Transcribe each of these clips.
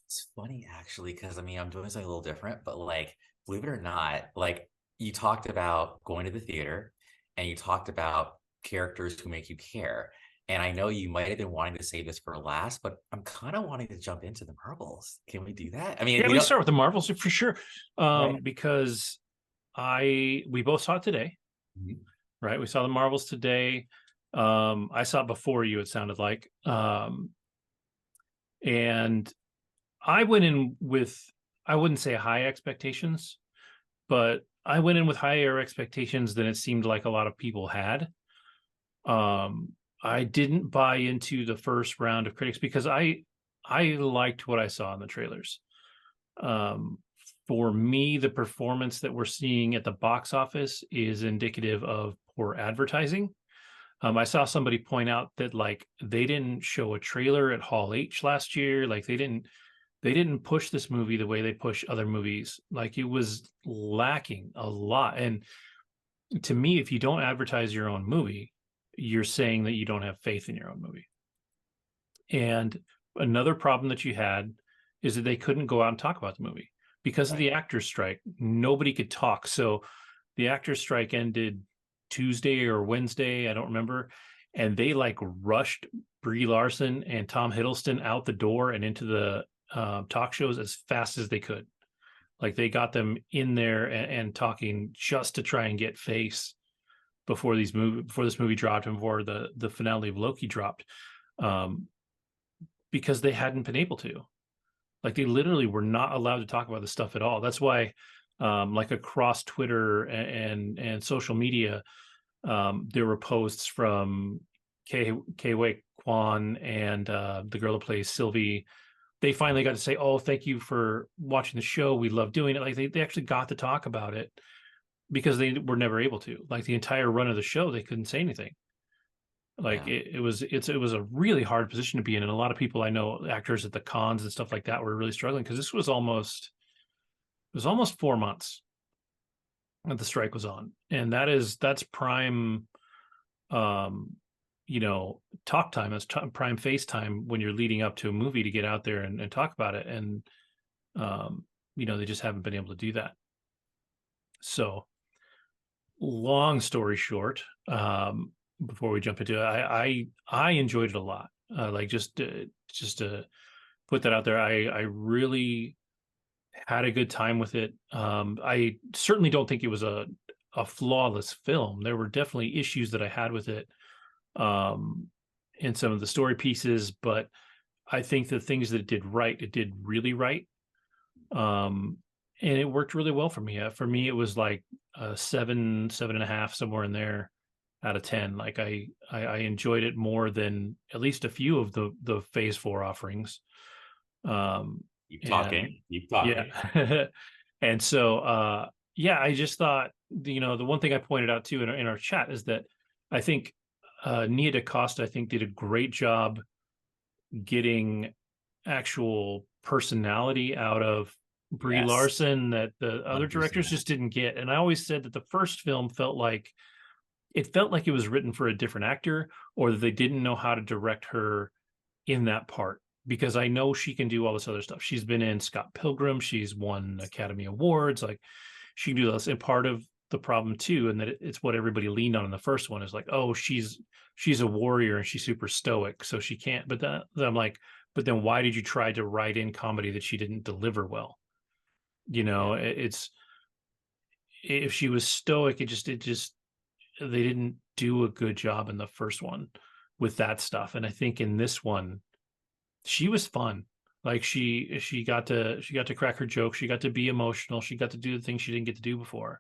It's funny actually, because I mean, I'm doing something a little different, but like, believe it or not, like you talked about going to the theater and you talked about characters who make you care. And I know you might have been wanting to save this for last, but I'm kind of wanting to jump into the Marvels. Can we do that? I mean, Yeah, we we don't, start with the Marvels for sure. right? Because we both saw it today, Mhm. right? We saw the Marvels today. I saw it before you, it sounded like. And I went in with, I wouldn't say high expectations, but I went in with higher expectations than it seemed like a lot of people had. Um, I didn't buy into the first round of critics because I liked what I saw in the trailers. Um, for me, the performance that we're seeing at the box office is indicative of poor advertising. I saw somebody point out that like they didn't show a trailer at Hall H last year. Like they didn't push this movie the way they push other movies. Like it was lacking a lot. And to me, if you don't advertise your own movie, you're saying that you don't have faith in your own movie. And another problem that you had is that they couldn't go out and talk about the movie because of Right. the actors strike. Nobody could talk. So the actors strike ended Tuesday or Wednesday, I don't remember, and they like rushed Brie Larson and Tom Hiddleston out the door and into the talk shows as fast as they could. Like they got them in there and talking just to try and get face before this movie dropped and before the finale of Loki dropped. Um, because they hadn't been able to. Like they literally were not allowed to talk about this stuff at all. That's why, like across Twitter and social media, there were posts from K Wei Kwan and the girl who plays Sylvie. They finally got to say, "Oh, thank you for watching the show. We love doing it." Like they actually got to talk about it because they were never able to. Like the entire run of the show, they couldn't say anything. Like Yeah. it was a really hard position to be in, and a lot of people I know, actors at the cons and stuff like that, were really struggling because this was almost it was almost 4 months that the strike was on, and that's prime, um, talk time. That's prime face time when you're leading up to a movie to get out there and talk about it, and um, they just haven't been able to do that. So, long story short, before we jump into it, I enjoyed it a lot. Like just to put that out there, I really had a good time with it. I certainly don't think it was a flawless film. There were definitely issues that I had with it, um, in some of the story pieces, but I think the things that it did right, it did really right. Um, and it worked really well for me. For me, it was like a 7.5, somewhere in there out of 10. Like I enjoyed it more than at least a few of the Phase 4 offerings. Um, Keep and talking. Keep yeah, talking. and so yeah, I just thought the one thing I pointed out too in our chat is that I think Nia DaCosta I think did a great job getting actual personality out of Brie Yes. Larson that the other directors 100%. just didn't get. And I always said that the first film felt like it was written for a different actor, or that they didn't know how to direct her in that part. Because I know she can do all this other stuff. She's been in Scott Pilgrim, she's won Academy Awards, like she can do this. And part of the problem too, and that it's what everybody leaned on in the first one, is like, oh, she's a warrior and she's super stoic, so she can't. But then I'm like, but then why did you try to write in comedy that she didn't deliver well? Yeah. It's if she was stoic, it just they didn't do a good job in the first one with that stuff. And I think in this one, she was fun. Like she got to crack her jokes. She got to be emotional. She got to do the things she didn't get to do before.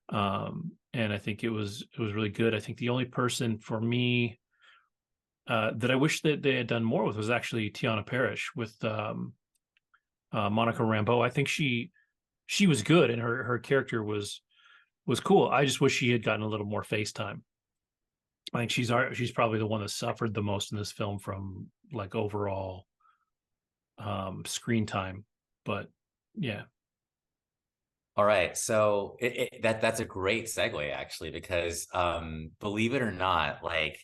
And I think it was really good. I think the only person for me that I wish that they had done more with was actually Tiana Parrish with Monica Rambeau. I think she was good and her character was cool. I just wish she had gotten a little more face time. I think she's probably the one that suffered the most in this film from like overall screen time. But yeah, All right. So that's a great segue actually, because believe it or not, like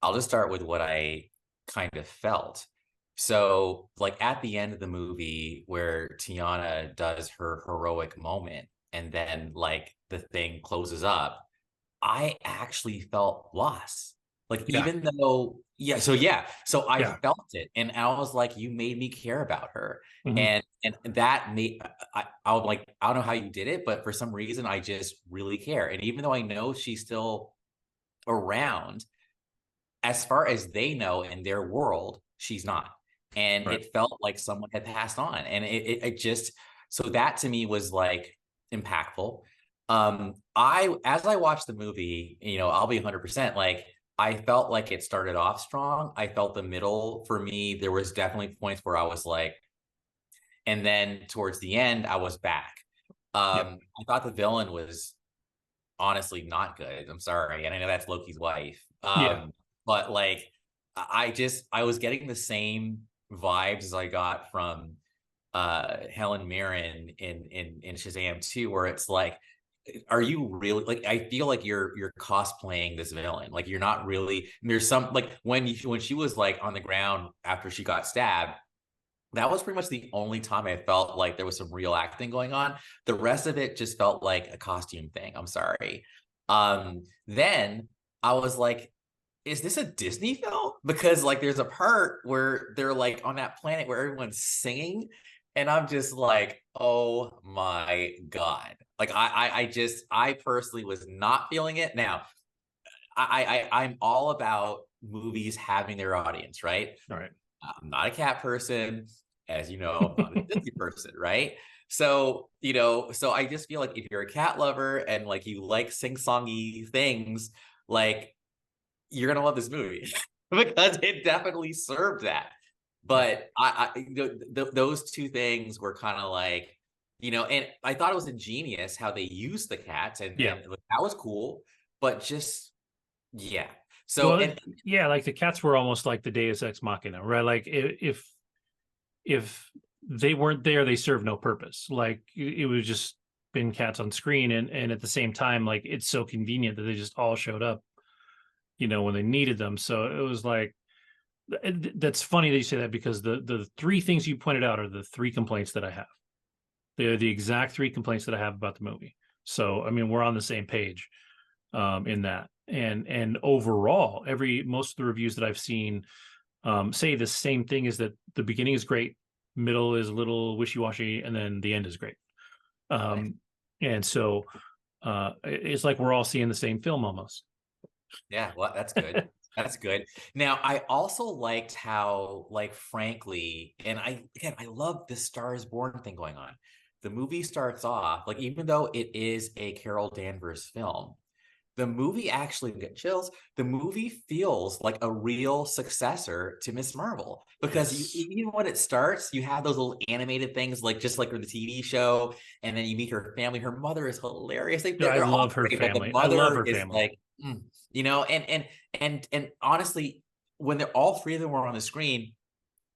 I'll just start with what I kind of felt. So like at the end of the movie where Tiana does her heroic moment and then like the thing closes up, I actually felt loss. Like Yeah. even though, so I Yeah. felt it, and I was like, you made me care about her, Hmm. and that made I was like, I don't know how you did it, but for some reason, I just really care. And even though I know she's still around, as far as they know in their world, she's not. And Right. it felt like someone had passed on, and it just so that to me was like impactful. I as I watched the movie, I'll be 100% like I felt like it started off strong. I felt the middle for me, there was definitely points where I was like, and then towards the end, I was back. Yeah. I thought the villain was honestly not good. I'm sorry, and I know that's Loki's wife. Yeah. But like, I was getting the same vibes as I got from Helen Mirren in Shazam 2, where it's like, are you really like? I feel like you're cosplaying this villain. Like you're not really. There's some like when she was like on the ground after she got stabbed. That was pretty much the only time I felt like there was some real acting going on. The rest of it just felt like a costume thing. I'm sorry. Then I was like, is this a Disney film? Because like there's a part where they're like on that planet where everyone's singing, and I'm just like, oh my God. Like I personally was not feeling it. Now, I'm all about movies having their audience, right? All right. I'm not a cat person, as you know, I'm not a Disney person, right? So I just feel like if you're a cat lover and like you like sing-songy things, like you're gonna love this movie because it definitely served that. Yeah. But those two things were kind of like, and I thought it was ingenious how they used the cats, Yeah. and that was cool. But just yeah. So Well, and yeah, like the cats were almost like the Deus Ex Machina, right? Like if they weren't there, they served no purpose. Like it was just been cats on screen, and at the same time, like it's so convenient that they just all showed up, when they needed them. So it was like that's funny that you say that because the three things you pointed out are the three complaints that I have. They're the exact three complaints that I have about the movie. So I mean, we're on the same page in that. And overall, most of the reviews that I've seen say the same thing: is that the beginning is great, middle is a little wishy-washy, and then the end is great. Um, and so it's like we're all seeing the same film almost. Yeah, well, that's good. That's good. Now, I also liked how, like, frankly, and I love this Star is Born thing going on. The movie starts off, like, even though it is a Carol Danvers film, the movie actually get chills. The movie feels like a real successor to Miss Marvel because Yes. even when it starts, you have those little animated things like just like in the TV show, and then you meet her family. Her mother is hilarious. Yeah, I They're all love her great, but the family. I love mother her is family. like, and honestly, when they're all three of them were on the screen,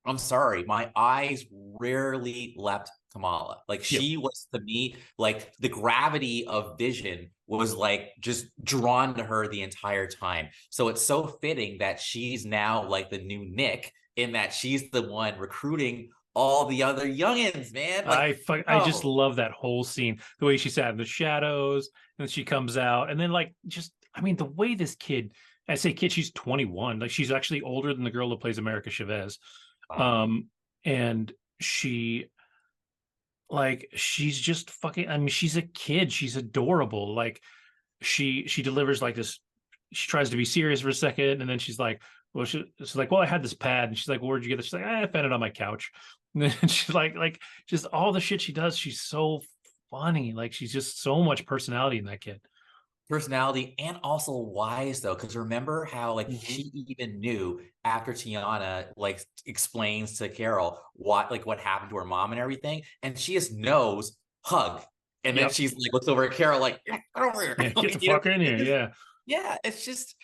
I'm sorry, my eyes rarely left Kamala. Like Yep. she was to me, like the gravity of Vision was like just drawn to her the entire time. So it's so fitting that she's now like the new Nick in that she's the one recruiting all the other youngins, man. Like, I just oh, love that whole scene, the way she sat in the shadows, and she comes out, and then like just I mean the way this kid, I say kid, she's 21, like she's actually older than the girl that plays America Chavez. wow. Um, and she she's just fucking, I mean, she's a kid, she's adorable. Like she delivers like this, she tries to be serious for a second, and then she's like, well, I had this pad, and she's like, where'd you get this? She's like, I found it on my couch. And then she's like just all the shit she does, she's so funny. Like she's just so much personality in that kid. Personality and also wise though, because remember how like Mhm. she even knew after Tiana like explains to Carol what happened to her mom and everything, and she just knows hug, and then Yep. she's like looks over at Carol like, "Yeah, get over here," Yeah, get the like, fuck in it's here. just Yeah. yeah, it's just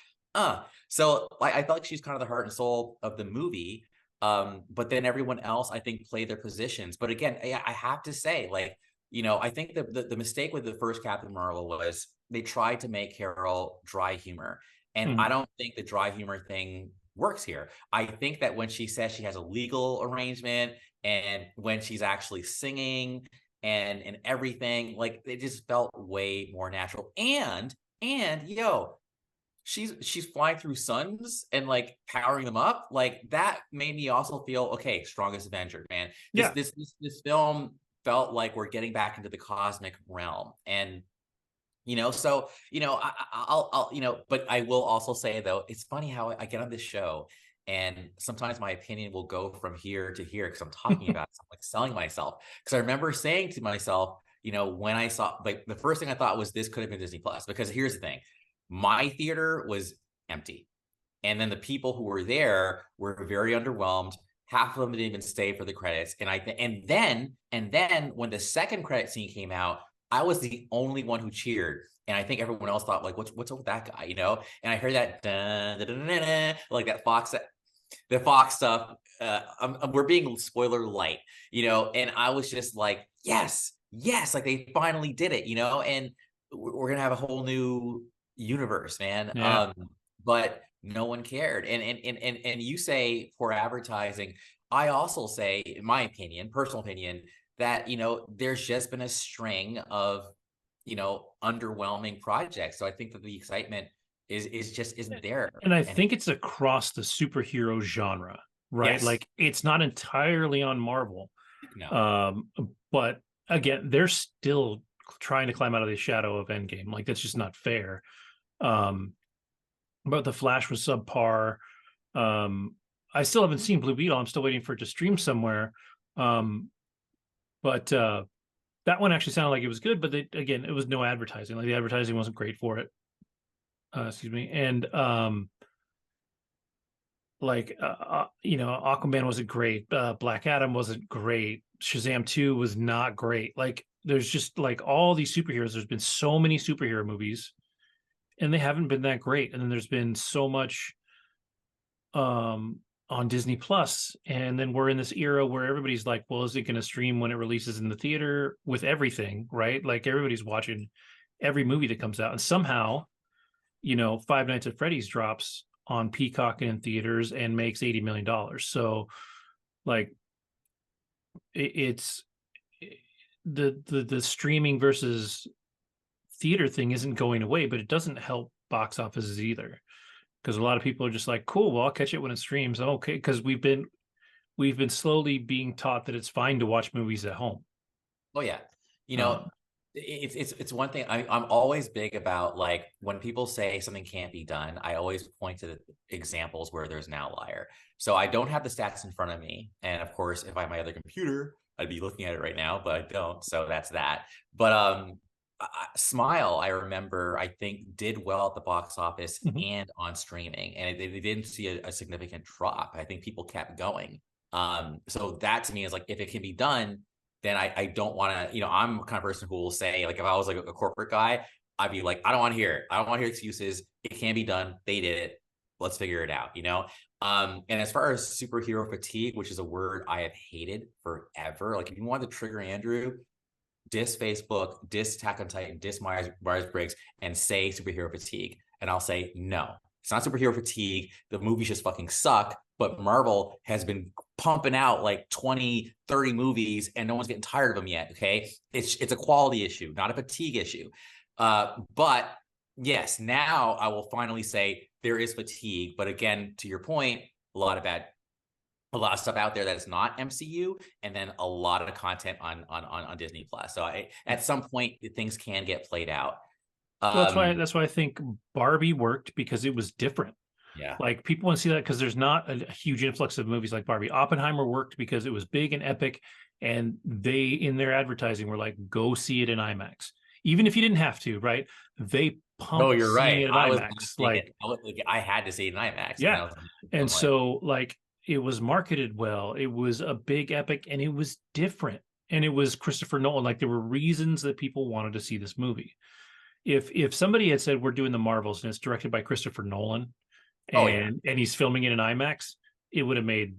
so like I felt like she's kind of the heart and soul of the movie. But then everyone else I think played their positions. But again, I have to say, like, I think the mistake with the first Captain Marvel was they tried to make Carol dry humor. And I Mhm. don't think the dry humor thing works here. I think that when she says she has a legal arrangement and when she's actually singing and everything, like it just felt way more natural. And yo, she's flying through suns and like powering them up. Like that made me also feel okay, strongest Avenger, man. This Yeah. this film felt like we're getting back into the cosmic realm. And so I'll but I will also say though, it's funny how I get on this show and sometimes my opinion will go from here to here because I'm talking about it. So I'm like selling myself. Because I remember saying to myself, when I saw, like, the first thing I thought was this could have been Disney Plus. Because here's the thing, my theater was empty, and then the people who were there were very underwhelmed. Half of them didn't even stay for the credits. And then when the second credit scene came out, I was the only one who cheered. And I think everyone else thought, like, what's up with that guy, And I heard that dun, dun, dun, dun, dun, like that the Fox stuff. We're being spoiler light, and I was just like, yes, yes, like they finally did it, and we're gonna have a whole new universe, man. Yeah. But no one cared. And you say poor advertising. I also say, in my opinion, personal opinion, that there's just been a string of underwhelming projects. So I think that the excitement is just isn't there. And I And think it's across the superhero genre, right? yes, Like it's not entirely on Marvel. no, Um, but again, they're still trying to climb out of the shadow of Endgame. Like that's just not fair. Um, but the Flash was subpar. I still haven't seen Blue Beetle. I'm still waiting for it to stream somewhere. But that one actually sounded like it was good, but again, it was no advertising. Like the advertising wasn't great for it. Excuse me. And Aquaman wasn't great. Black Adam wasn't great. Shazam 2 was not great. Like there's just like all these superheroes. There's been so many superhero movies and they haven't been that great. And then there's been so much on Disney Plus, and then we're in this era where everybody's like, well, is it going to stream when it releases in the theater with everything, right? Like everybody's watching every movie that comes out, and somehow, Five Nights at Freddy's drops on Peacock and in theaters and makes $80 million. So, like, it's the streaming versus theater thing isn't going away, but it doesn't help box offices either. Because a lot of people are just like, cool, well, I'll catch it when it streams. Okay, because we've been slowly being taught that it's fine to watch movies at home. oh yeah, Um, it's one thing. I'm always big about, like, when people say something can't be done, I always point to the examples where there's an outlier. So I don't have the stats in front of me, and of course, if I had my other computer, I'd be looking at it right now, but I don't. So that's that. But Smile, I remember, I think did well at the box office mhm. and on streaming, and they didn't see a significant drop. I think people kept going. So that to me is like, if it can be done, then I don't want to, I'm the kind of person who will say, like, if I was like a corporate guy, I'd be like, I don't want to hear it. I don't want to hear excuses. It can be done. They did it. Let's figure it out. And as far as superhero fatigue, which is a word I have hated forever, like if you want to trigger Andrew, diss Facebook, diss Attack on Titan, diss Myers-Briggs, and say superhero fatigue. And I'll say, no, it's not superhero fatigue. The movies just fucking suck. But Marvel has been pumping out like 20, 30 movies and no one's getting tired of them yet. Okay. It's a quality issue, not a fatigue issue. But yes, now I will finally say there is fatigue. But again, to your point, a lot of stuff out there that's not MCU, and then a lot of content on Disney Plus. So at some point things can get played out. Well, that's why Um, I think Barbie worked, because it was different. yeah. Like people want to see that because there's not a huge influx of movies like Barbie. Oppenheimer worked because it was big and epic, and they in their advertising were like, go see it in IMAX. Even if you didn't have to, right? They No, pumped you're seeing right. it in I was gonna IMAX. say it. I had to see it in IMAX, and Yeah. I was And I'm like, so like it was marketed well. It was a big epic and it was different. And it was Christopher Nolan. Like there were reasons that people wanted to see this movie. If somebody had said we're doing the Marvels and it's directed by Christopher Nolan oh yeah. and he's filming it in IMAX, it would have made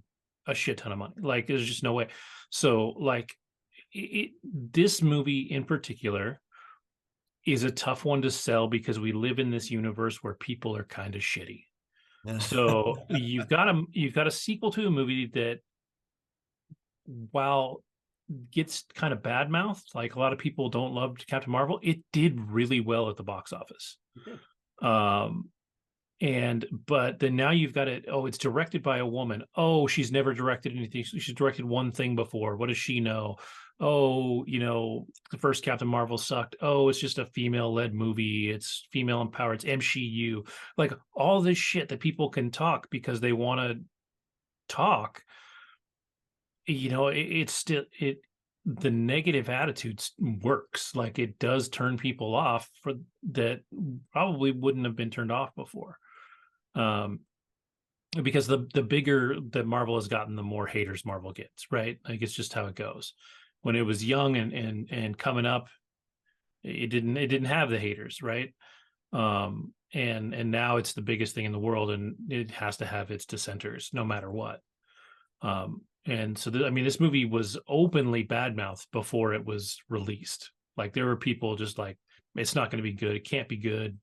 a shit ton of money. Like there's just no way. So like this movie in particular is a tough one to sell because we live in this universe where people are kind of shitty. So you've got a sequel to a movie that, while gets kind of bad mouthed, like a lot of people don't love Captain Marvel, it did really well at the box office. Um, but then now you've got it. Oh, it's directed by a woman. Oh, she's never directed anything. She's directed one thing before. What does she know? Oh, the first Captain Marvel sucked. Oh, it's just a female-led movie. It's female empowered. It's MCU. Like all this shit that people can talk because they want to talk. It's still the negative attitudes works. Like it does turn people off for that probably wouldn't have been turned off before. Um, because the bigger that Marvel has gotten, the more haters Marvel gets, right? Like it's just how it goes. When it was young and coming up, it didn't have the haters, right? And now it's the biggest thing in the world, and it has to have its dissenters no matter what. And so I mean, this movie was openly badmouthed before it was released. Like there were people just like, it's not going to be good. It can't be good.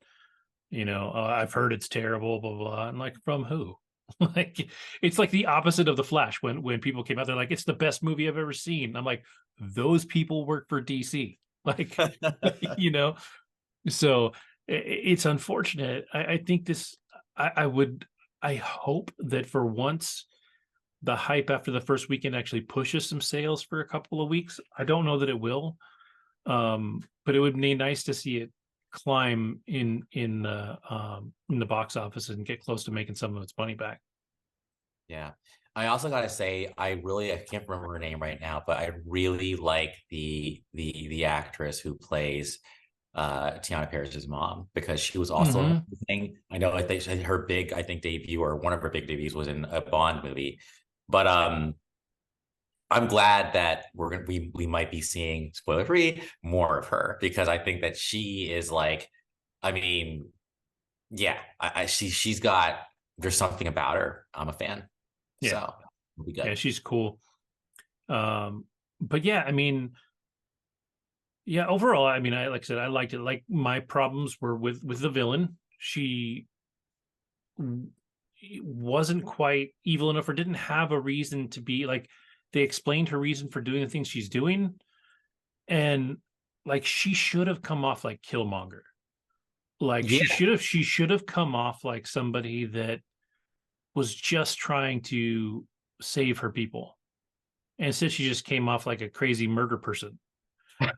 I've heard it's terrible, blah, blah, blah. And like, from who? Like, it's like the opposite of The Flash. When people came out, they're like, it's the best movie I've ever seen. I'm like, those people work for DC. Like, you know, so it's unfortunate. I think this, I hope that for once, the hype after the first weekend actually pushes some sales for a couple of weeks. I don't know that it will, but it would be nice to see it climb in the box office and get close to making some of its money back. Yeah. I also gotta say, I can't remember her name right now, but I really like the actress who plays Tiana Paris's mom, because she was also in Mm-hmm. the thing. I know, I think her big, I think, debut, or one of her big debuts, was in a Bond movie. But I'm glad that we might be seeing, spoiler free, more of her, because I think that she is like, I mean, yeah, she's got, there's something about her. I'm a fan. Yeah, So it'll be yeah, good. she's cool. But yeah, I mean, yeah, overall, I mean, like I said, I liked it. Like my problems were with the villain. She wasn't quite evil enough, or didn't have a reason to be like. They explained her reason for doing the things she's doing, and like she should have come off like Killmonger. Like Yeah. she should have come off like somebody that was just trying to save her people. And instead she just came off like a crazy murder person.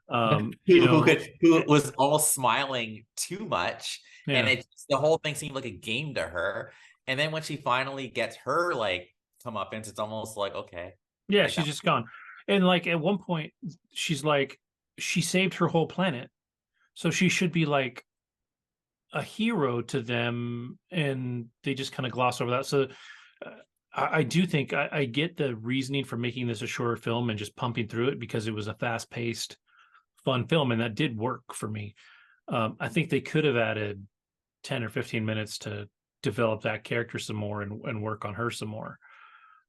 Um, you know, Who was all smiling too much, and yeah. the whole thing seemed like a game to her. And then when she finally gets her like comeuppance, it's almost like, okay, Yeah, like she's that. just gone. And like at one point she's like, she saved her whole planet. So she should be like a hero to them, and they just kind of gloss over that. So uh, I do think I get the reasoning for making this a shorter film and just pumping through it, because it was a fast-paced, fun film, and that did work for me. I think they could have added 10 or 15 minutes to develop that character some more and work on her some more.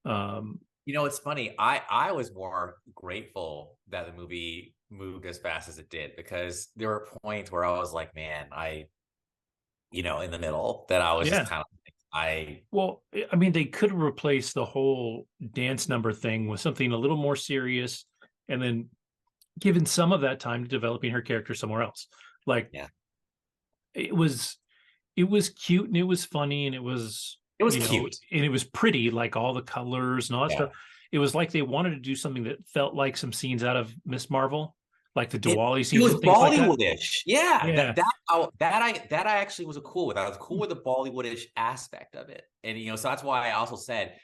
Um, It's funny. I was more grateful that the movie moved as fast as it did, because there were points where I was like, man, in the middle, that I was just yeah. kind of like, Well, I mean, they could have replaced the whole dance number thing with something a little more serious, and then given some of that time to developing her character somewhere else. Like yeah, it was it was cute and it was funny and it was, it was cute. and it was pretty, like all the colors and all that Yeah. stuff. It was like they wanted to do something that felt like some scenes out of Miss Marvel, like the It Diwali it scenes was and things like that. Bollywoodish. Yeah, Yeah. that I actually was cool with. I was cool with the Bollywoodish aspect of it. And so that's why I also said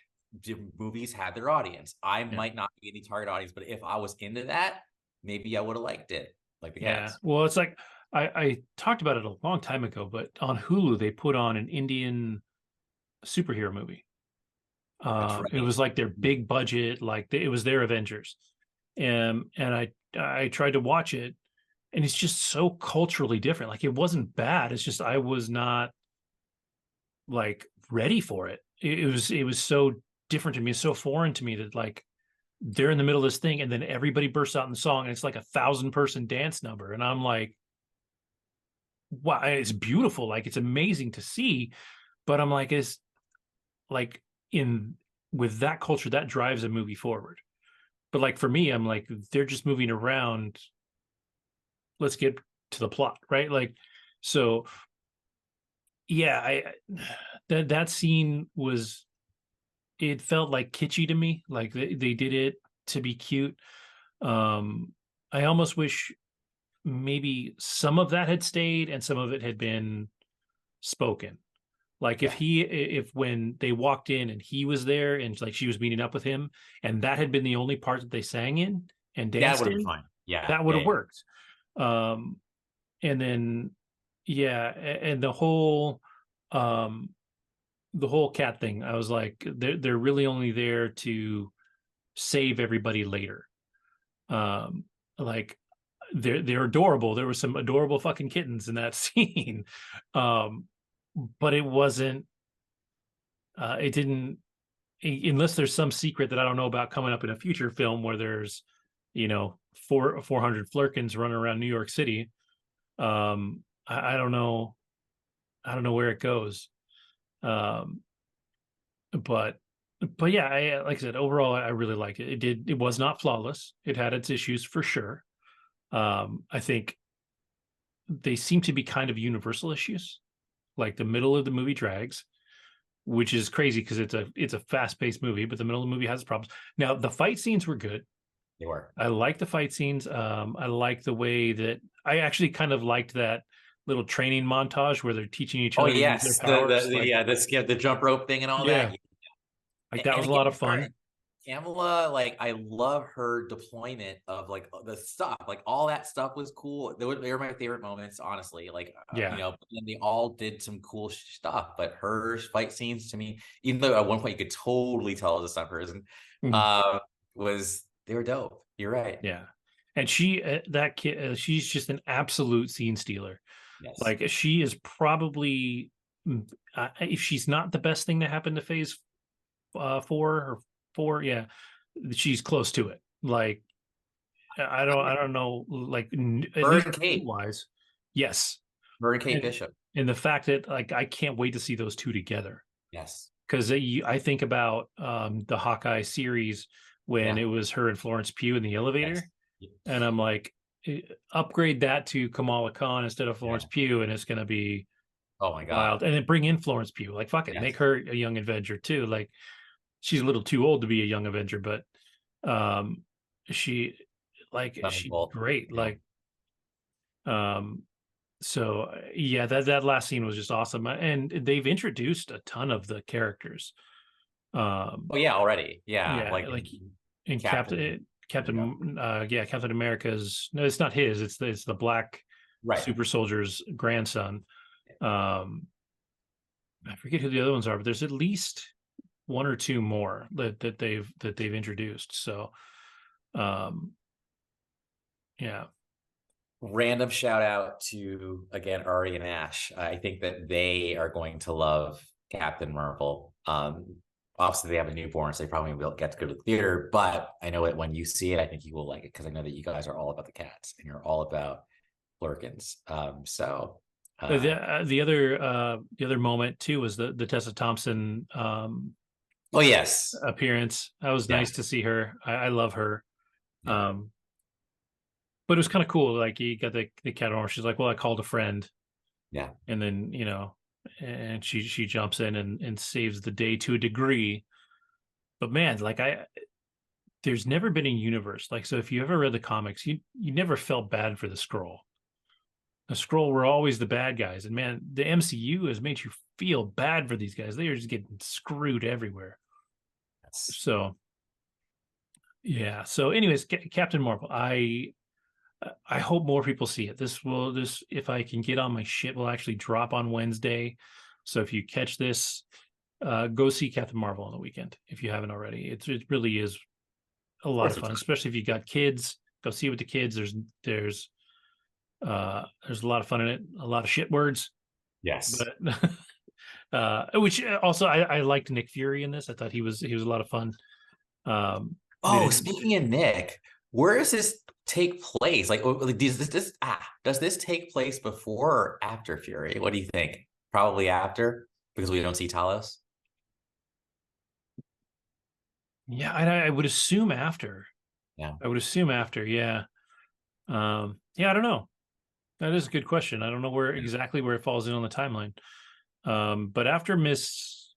movies had their audience. I Yeah. might not be any target audience, but if I was into that, maybe I would have liked it, like the Yeah. cats. Well, it's like I talked about it a long time ago, but on Hulu they put on an Indian superhero movie. That's It right. was like their big budget, like it was their Avengers. And I tried to watch it, and it's just so culturally different. Like it wasn't bad. It's just I was not like ready for it. It was so different to me, so foreign to me, that like they're in the middle of this thing and then everybody bursts out in song and it's like 1,000-person dance number. And I'm like, wow, it's beautiful. Like it's amazing to see. But I'm like, like in with that culture that drives a movie forward. But like for me, I'm like, they're just moving around. Let's get to the plot, right? Like, so yeah, I that scene was, it felt like kitschy to me. Like they did it to be cute. Um, I almost wish maybe some of that had stayed and some of it had been spoken. Like Yeah. if when they walked in and he was there and like she was meeting up with him and that had been the only part that they sang in and That danced would have been in, fine. Yeah. that would Yeah. have Yeah. worked. Um, and then yeah, and um the whole cat thing, I was like, they're really only there to save everybody later. Um, like they're adorable. There were some adorable fucking kittens in that scene. Um, but it wasn't it didn't, unless there's some secret that I don't know about coming up in a future film where there's, 400 Flurkins running around New York City. I don't know. I don't know where it goes. Um, but but yeah, like I said, overall, I really like it. It was not flawless. It had its issues for sure. I think they seem to be kind of universal issues. Like the middle of the movie drags, which is crazy because it's a fast paced movie, but the middle of the movie has problems. Now the fight scenes were good. They were. I like the fight scenes. I like the way that I actually kind of liked that little training montage where they're teaching each Oh other to use their yes, powers. Like, yeah, the jump rope thing and all yeah, that. like that And was a lot of again, all right, fun. Kamala, like I love her deployment of like the stuff, like all that stuff was cool. They were my favorite moments, honestly. Like Yeah. and they all did some cool stuff. But her fight scenes to me, even though at one point you could totally tell it was a stunt person, Mhm. uh, was they were dope. You're right. Yeah. And she, that kid, she's just an absolute scene stealer. Yes. Like she is probably, if she's not the best thing to happen to Phase 4, yeah, she's close to it. Like I don't know, like at Her least and Kate, wise, yes, her and Kate and Bishop. and the fact that like I can't wait to see those two together Yes. because I think about the Hawkeye series when Yeah. it was her and Florence Pugh in the Yes. elevator, and I'm like, upgrade that to Kamala Khan instead of Yeah. Florence Pugh, and it's gonna be Oh my God. wild. And then bring in Florence Pugh, like fuck it, make Yes. her a young Avenger too. Like she's a little too old to be a young Avenger, but um, she Lemon she's Bolt. great. Yeah. Like um, so yeah, that last scene was just awesome, and they've introduced a ton of the characters. Um, Oh yeah, already. Yeah, yeah, like like in Captain America. Captain America's, no, it's not his, it's the black Right. super soldier's grandson. Um, I forget who the other ones are, but there's at least one or two more that they've introduced. So um yeah. Random shout out to again Ari and Ash. I think that they are going to love Captain Marvel. Obviously they have a newborn, so they probably will get to go to the theater. But I know that when you see it, I think you will like it because I know that you guys are all about the cats and you're all about Lurkins. The other moment too was the Tessa Thompson Oh yes, appearance. That was yeah, nice to see her. I love her. yeah, um but it was kind of cool, like you got the cat on. She's like, well, I called a friend, yeah. and then and she jumps in and saves the day to a degree. But man, like there's never been a universe like, so if you ever read the comics, you never felt bad for the Skrull. The Skrull were always the bad guys, and man, the MCU has made you feel bad for these guys. They are just getting screwed everywhere. That's So yeah. So anyways, Captain Marvel, I hope more people see it. This, if I can get on my shit, will actually drop on Wednesday. So if you catch this, go see Captain Marvel on the weekend if you haven't already. It really is a lot of worth your fun, time. especially if you got kids. Go see it with the kids. There's a lot of fun in it, a lot of shit words, Yes. but which also I liked Nick Fury in this. I thought he was a lot of fun. They Oh, didn't. speaking of Nick, where does this take place? Like does this take place before or after Fury? What do you think? Probably after because we don't see Talos. Yeah, I would assume after. Yeah. I would assume after. Yeah. Yeah, I don't know. That is a good question. I don't know where Yeah. exactly where it falls in on the timeline. But after Miss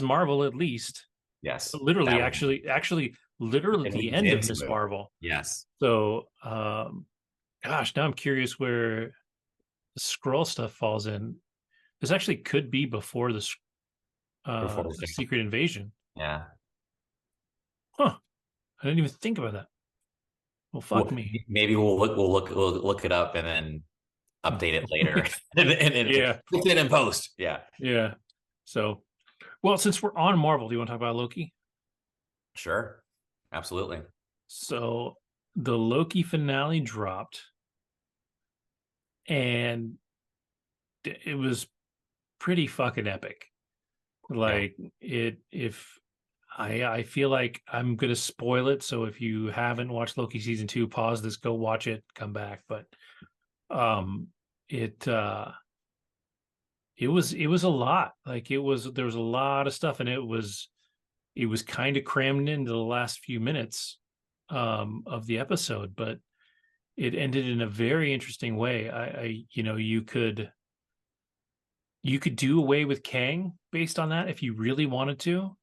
Marvel, at least, Yes. literally, That was actually, literally it the leads end of Miss into it. Marvel. Yes. So, gosh, now I'm curious where the scroll stuff falls in. This actually could be before Before the the show. Secret Invasion. Yeah. Huh? I didn't even think about that. Well, fuck Well, me. maybe we'll look it up and then update it later and Yeah, fix it in post. Yeah. yeah. So, well, since we're on Marvel, do you want to talk about Loki? Sure. Absolutely. So, the Loki finale dropped, and it was pretty fucking epic. Yeah. Like it, if I feel like I'm gonna spoil it. So if you haven't watched Loki season 2, pause this, go watch it, come back. But um, it it was a lot. Like there was a lot of stuff, and it was kind of crammed into the last few minutes of the episode, but it ended in a very interesting way. You could do away with Kang based on that if you really wanted to,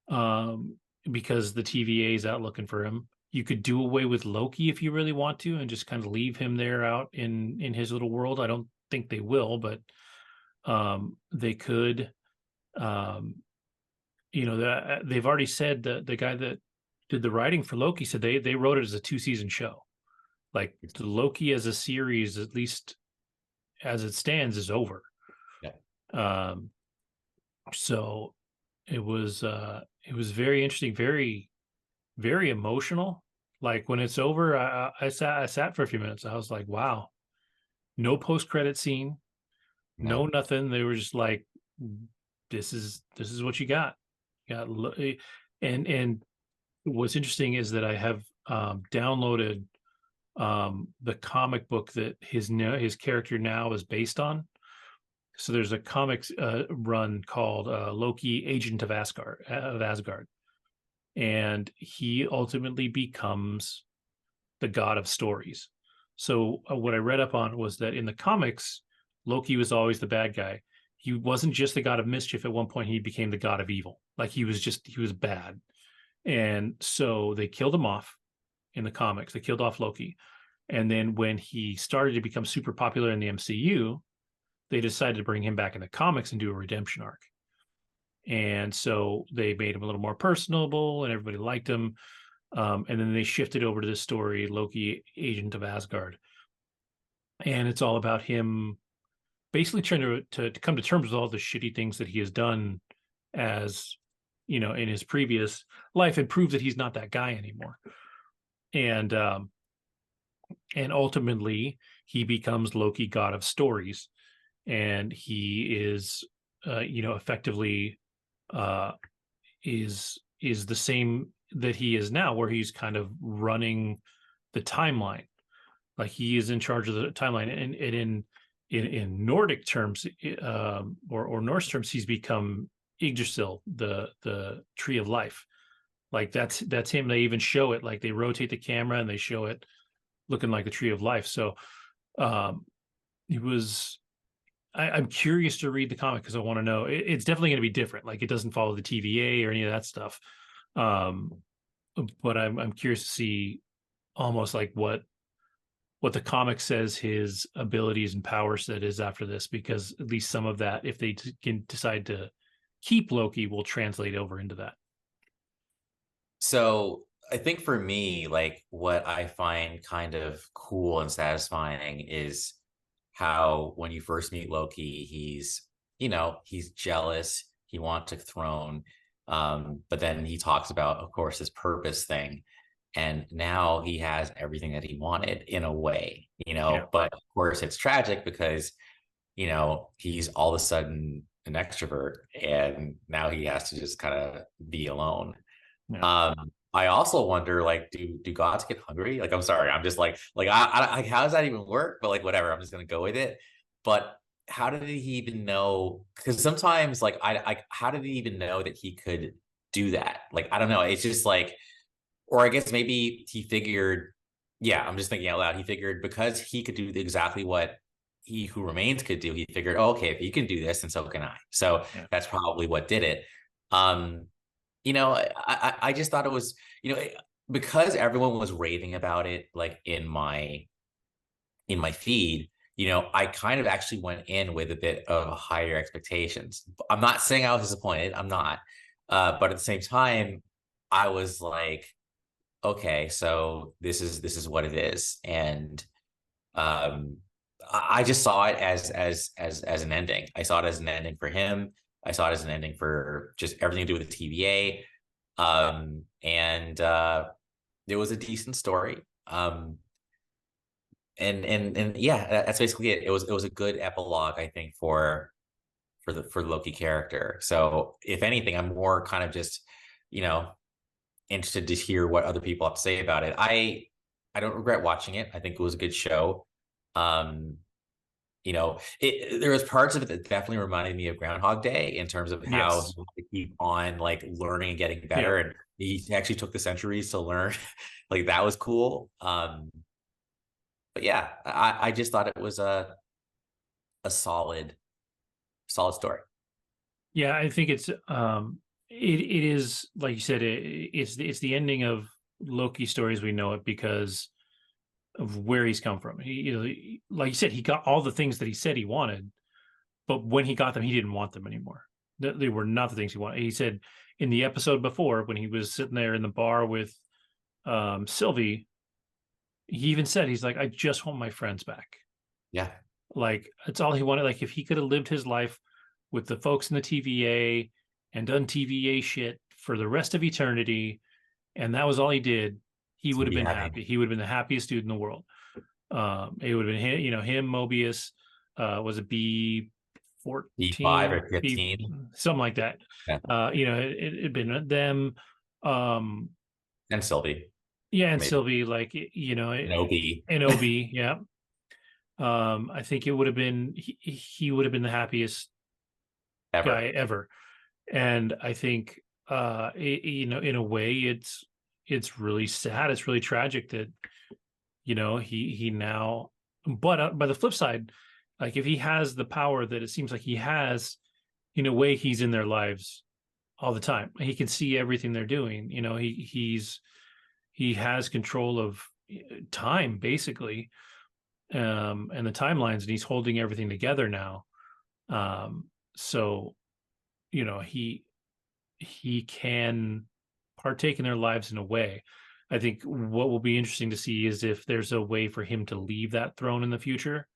um, because the TVA is out looking for him. You could do away with Loki if you really want to, and just kind of leave him there out in his little world. I don't think they will, but they could. Um, they've already said that the guy that did the writing for Loki said they wrote it as a 2-season show. Like the Loki as a series, at least as it stands, is over. Yeah. Um, so it was very interesting, very very emotional. Like when it's over, I sat for a few minutes. I was like, wow, no post credit scene, no No. nothing. They were just like, this is what you got. You got and what's interesting is that I have downloaded the comic book that his character now is based on. So there's a comics run called Loki, Agent of Asgard, and he ultimately becomes the god of stories. So what I read up on was that in the comics, Loki was always the bad guy. He wasn't just the god of mischief. At one point, he became the god of evil. Like he was bad. And so they killed him off in the comics. They killed off Loki. And then when he started to become super popular in the MCU, they decided to bring him back in the comics and do a redemption arc. And so they made him a little more personable and everybody liked him. And then they shifted over to this story, Loki, Agent of Asgard. And it's all about him basically trying to come to terms with all the shitty things that he has done as, in his previous life, and prove that he's not that guy anymore. And ultimately he becomes Loki, god of stories. And he is, effectively uh, is the same that he is now, where he's kind of running the timeline. Like he is in charge of the timeline, and in Nordic terms, or Norse terms, he's become Yggdrasil, the tree of life. Like that's him. They even show it. Like they rotate the camera and they show it looking like the tree of life. So um, it was. I'm curious to read the comic because I want to know. It's definitely going to be different. Like it doesn't follow the TVA or any of that stuff. Um, but I'm curious to see almost like what the comic says his abilities and power set is after this, because at least some of that, if they can decide to keep Loki, will translate over into that. So I think for me, like what I find kind of cool and satisfying is how when you first meet Loki, he's jealous, he wants a throne. But then he talks about, of course, his purpose thing. And now he has everything that he wanted in a way, Yeah, but of course it's tragic because, he's all of a sudden an extrovert and now he has to just kind of be alone. yeah. I also wonder, like, do gods get hungry? Like, I'm sorry, I'm just like, how does that even work? But like, whatever, I'm just gonna go with it. But how did he even know? Because sometimes, like, how did he even know that he could do that. Like, I don't know. It's just like, or I guess maybe he figured, yeah, I'm just thinking out loud. He figured because he could do exactly what He Who Remains could do, he figured, oh, okay, if he can do this, then so can I. So Yeah. that's probably what did it. Um, I just thought it was, because everyone was raving about it, like in my feed, I kind of actually went in with a bit of higher expectations. I'm not saying I was disappointed. I'm not. But at the same time, I was like, okay, so this is what it is. And um I just saw it as an ending. I saw it as an ending for him. I saw it as an ending for just everything to do with the TVA. And it was a decent story. And yeah, that's basically it. It was a good epilogue, I think, for the Loki character. So if anything, I'm more kind of just, you know, interested to hear what other people have to say about it. I don't regret watching it. I think it was a good show. Um, there was parts of it that definitely reminded me of Groundhog Day in terms of how Yes. he had to keep on like learning and getting Yeah. better, and he actually took the centuries to learn. Like that was cool. But yeah, I just thought it was a solid story. Yeah, I think it is like you said, it's the ending of Loki stories we know it because of where he's come from. Like you said, he got all the things that he said he wanted, but when he got them, he didn't want them anymore. They were not the things he wanted. He said in the episode before when he was sitting there in the bar with Sylvie, he even said he's like, I just want my friends back. Yeah, Like that's all he wanted. Like if he could have lived his life with the folks in the TVA and done TVA shit for the rest of eternity, and that was all he did, he would he'd have be been happy. happy. He would have been the happiest dude in the world. It would have been him, him, Mobius, was a B B5 14, or B 15. something like that. Yeah. It had been them. Um, And Sylvie, yeah, and maybe. Sylvie, like And OB and Obi, yeah. I think it would have been he would have been the happiest guy ever. ever. And I think in a way it's really sad, it's really tragic that he now, but by the flip side, like if he has the power that it seems like he has, in a way he's in their lives all the time. He can see everything they're doing. He has control of time basically, and the timelines, and he's holding everything together now. So he can partake in their lives in a way. I think what will be interesting to see is if there's a way for him to leave that throne in the future,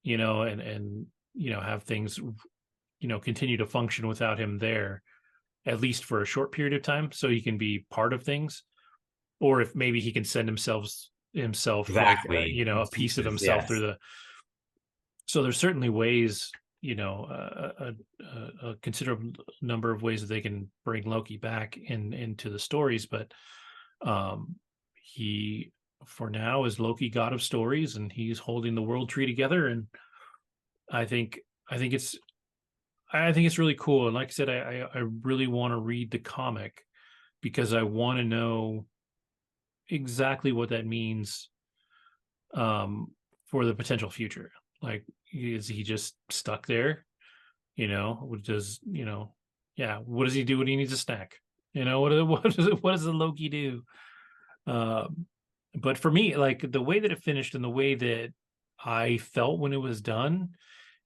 and have things, continue to function without him there, at least for a short period of time, so he can be part of things, or if maybe he can send himself like Exactly. a piece of Pieces, himself through yes. the. So there's certainly ways, a considerable number of ways that they can bring Loki back into the stories, but um, he, for now, is Loki, god of stories, and he's holding the world tree together. And I think I think it's I think it's really cool. And like I said, I really want to read the comic because I want to know exactly what that means, um, for the potential future. Like, is he just stuck there? Does yeah? What does he do when he needs a snack? What does the Loki do? Um, but for me, like the way that it finished and the way that I felt when it was done,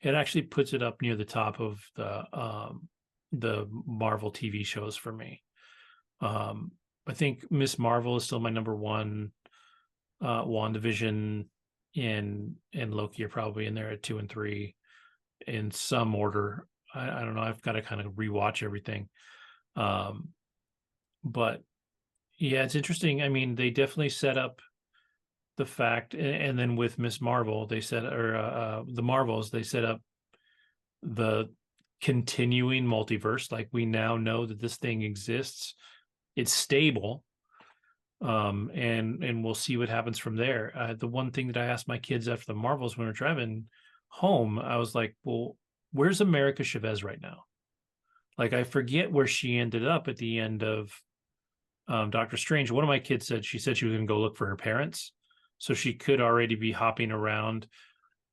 it actually puts it up near the top of the Marvel TV shows for me. Um, I think Miss Marvel is still my number one. WandaVision and Loki are probably in there at 2 and 3 in some order. I don't know. I've got to kind of rewatch everything. Um, but yeah, it's interesting. I mean, they definitely set up the fact, and then with Miss Marvel, they set, or the Marvels, they set up the continuing multiverse. Like we now know that this thing exists. It's stable. And we'll see what happens from there. The one thing that I asked my kids after the Marvels when we were driving home, I was like, well, where's America Chavez right now? Like I forget where she ended up at the end of Doctor Strange. One of my kids said she was going to go look for her parents, so she could already be hopping around.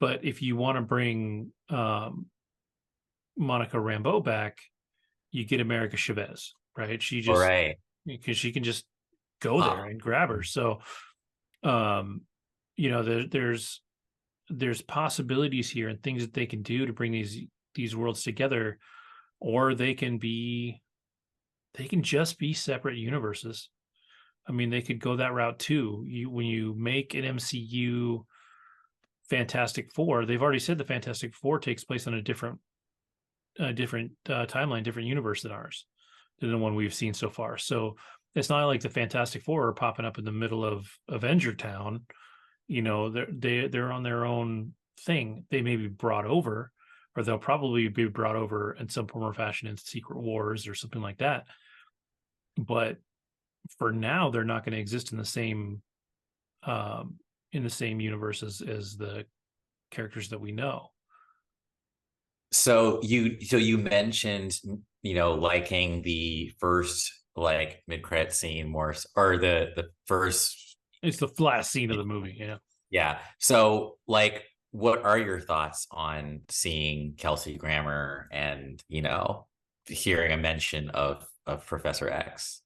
But if you want to bring Monica Rambeau back, you get America Chavez, right? She All just right. because she can just go there Huh. and grab her. So, um, there's possibilities here and things that they can do to bring these worlds together, or they can just be separate universes. I mean, they could go that route too. When you make an MCU Fantastic Four, they've already said the Fantastic Four takes place on a different timeline, different universe than ours, than the one we've seen so far. So it's not like the Fantastic Four are popping up in the middle of Avenger Town. They're on their own thing. They may be brought over, or they'll probably be brought over in some form or fashion in Secret Wars or something like that. But for now, they're not going to exist um, in the same universe as the characters that we know. So you mentioned, liking the first like mid-credit scene more, or the first. It's the last scene of the movie. Yeah. Yeah. So like, what are your thoughts on seeing Kelsey Grammer and, hearing a mention of Professor X?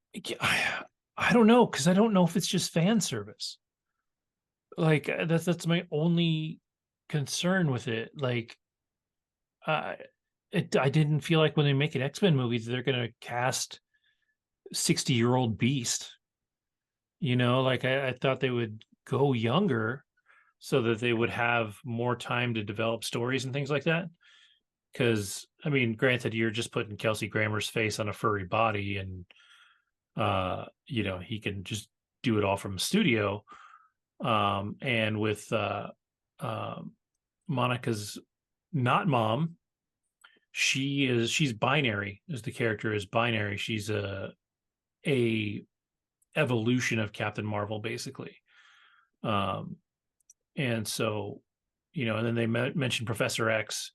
I don't know, because I don't know if it's just fan service. Like that's my only concern with it. Like, uh, I didn't feel like when they make an X-Men movie they're going to cast 60-year-old Beast. Like I thought they would go younger so that they would have more time to develop stories and things like that. Because I mean, granted, you're just putting Kelsey Grammer's face on a furry body, and he can just do it all from a studio. And with uh, Monica's not mom, she's binary. As the character is binary, she's a evolution of Captain Marvel, basically. Um, and so, and then they mentioned Professor X,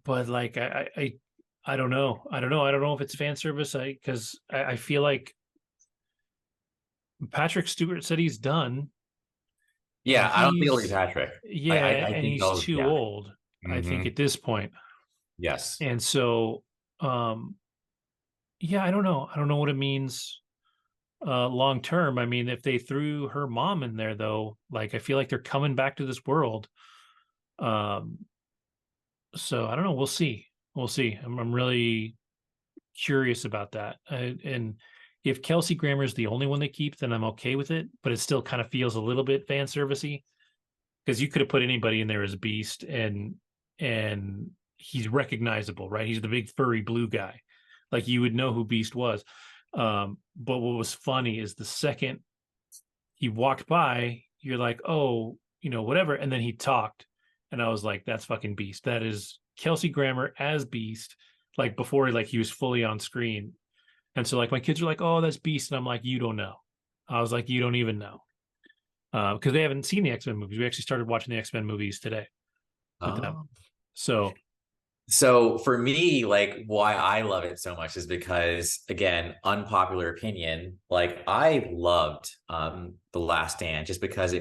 but like I don't know. I don't know if it's fan service. Because I feel like Patrick Stewart said he's done, and Yeah, I don't think it'll be he's Patrick. I yeah, I, I and think he's they'll, too yeah. old, I think, Hmm. at this point. Yes. And so, um, yeah, I don't know. I don't know what it means long term. I mean, if they threw her mom in there, though, like I feel like they're coming back to this world. Um, so I don't know. We'll see. We'll see. I'm really curious about that. And if Kelsey Grammer is the only one they keep, then I'm okay with it. But it still kind of feels a little bit fan servicey, because you could have put anybody in there as Beast, and he's recognizable, right? He's the big furry blue guy, like you would know who Beast was. But what was funny is the second he walked by, you're like, oh, whatever, and then he talked, and I was like, that's fucking Beast. That is Kelsey Grammer as Beast, like before, like he was fully on screen. And so like my kids are like, oh, that's Beast, and I'm like, you don't know. I was like, you don't even know, because they haven't seen the X-Men movies. We actually started watching the X-Men movies today with them. Oh. So So for me, like why I love it so much is because, again, unpopular opinion, like I loved The Last Stand just because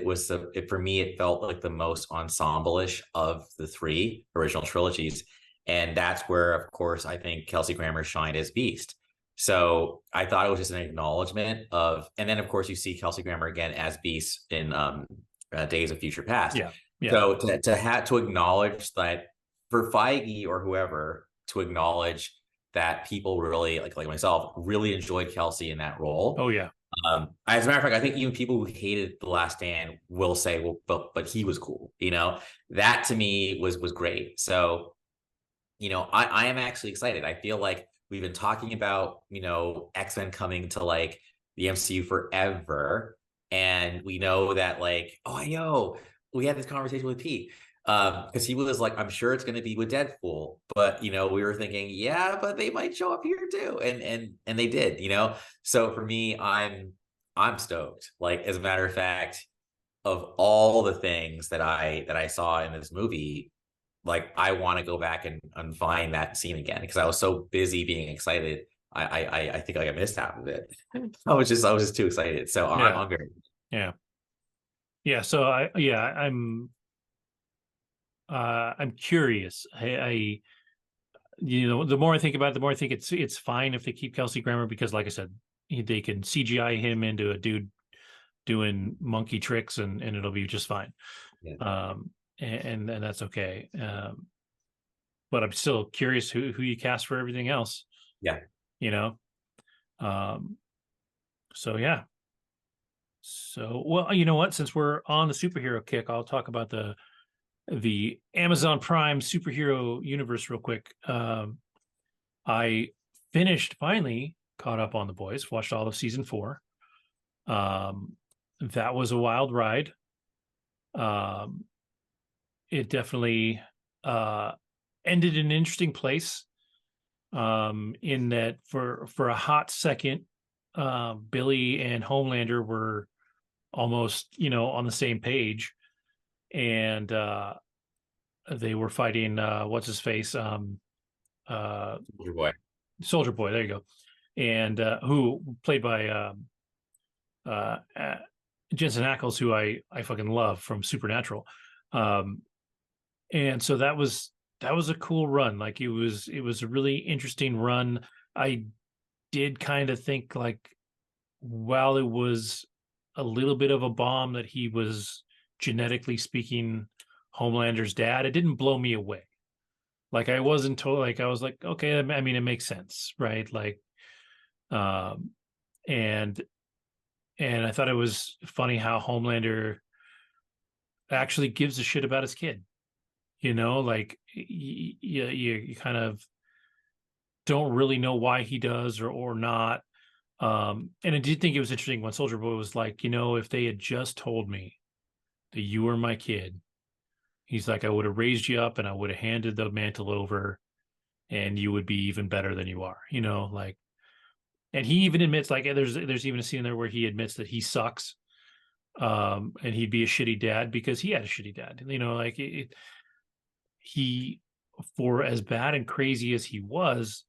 for me it felt like the most ensemble-ish of the three original trilogies. And that's where, of course, I think Kelsey Grammer shined as Beast. So I thought it was just an acknowledgement of, and then of course you see Kelsey Grammer again as Beast in Days of Future Past. yeah, yeah. So to acknowledge that, for Feige or whoever to acknowledge that people really like myself really enjoyed Kelsey in that role. Oh yeah. As a matter of fact, I think even people who hated The Last Stand will say, well, but he was cool. That to me was great. So, I am actually excited. I feel like we've been talking about, X-Men coming to like the MCU forever. And we know that like, oh, I know we had this conversation with Pete. Because he was like, I'm sure it's gonna be with Deadpool, but we were thinking, yeah, but they might show up here too. And they did. So for me, I'm stoked. Like, as a matter of fact, of all the things that I saw in this movie, like I want to go back and find that scene again because I was so busy being excited. I think like I missed half of it. I was just too excited. So Yeah. I'm very Yeah. Yeah. So I'm curious. The more I think about it, the more I think it's fine if they keep Kelsey Grammer because, like I said, they can CGI him into a dude doing monkey tricks and it'll be just fine. yeah. And that's okay. But I'm still curious who you cast for everything else, Yeah. you know? Um, so yeah. So, well, you know what? Since we're on the superhero kick, I'll talk about the Amazon Prime superhero universe real quick. I finally caught up on The Boys, watched all of season 4. That was a wild ride. Um, it definitely ended in an interesting place. In that for a hot second, Billy and Homelander were almost, on the same page, and they were fighting what's his face, Your boy. Soldier Boy. There you go, and who played by uh, Jensen Ackles, who I fucking love from Supernatural. Um, and so that was a cool run. Like it was a really interesting run. I did kind of think, like, while it was a little bit of a bomb that he was genetically speaking Homelander's dad, it didn't blow me away. Like I wasn't told, like I was like, okay, I mean, it makes sense, right? Like, um, and I thought it was funny how Homelander actually gives a shit about his kid. Like you kind of don't really know why he does or not. And I did think it was interesting when Soldier Boy was like, if they had just told me that you were my kid, he's like, I would have raised you up and I would have handed the mantle over and you would be even better than you are, like, and he even admits, like, there's even a scene there where he admits that he sucks. And he'd be a shitty dad because he had a shitty dad, like he, for as bad and crazy as he was,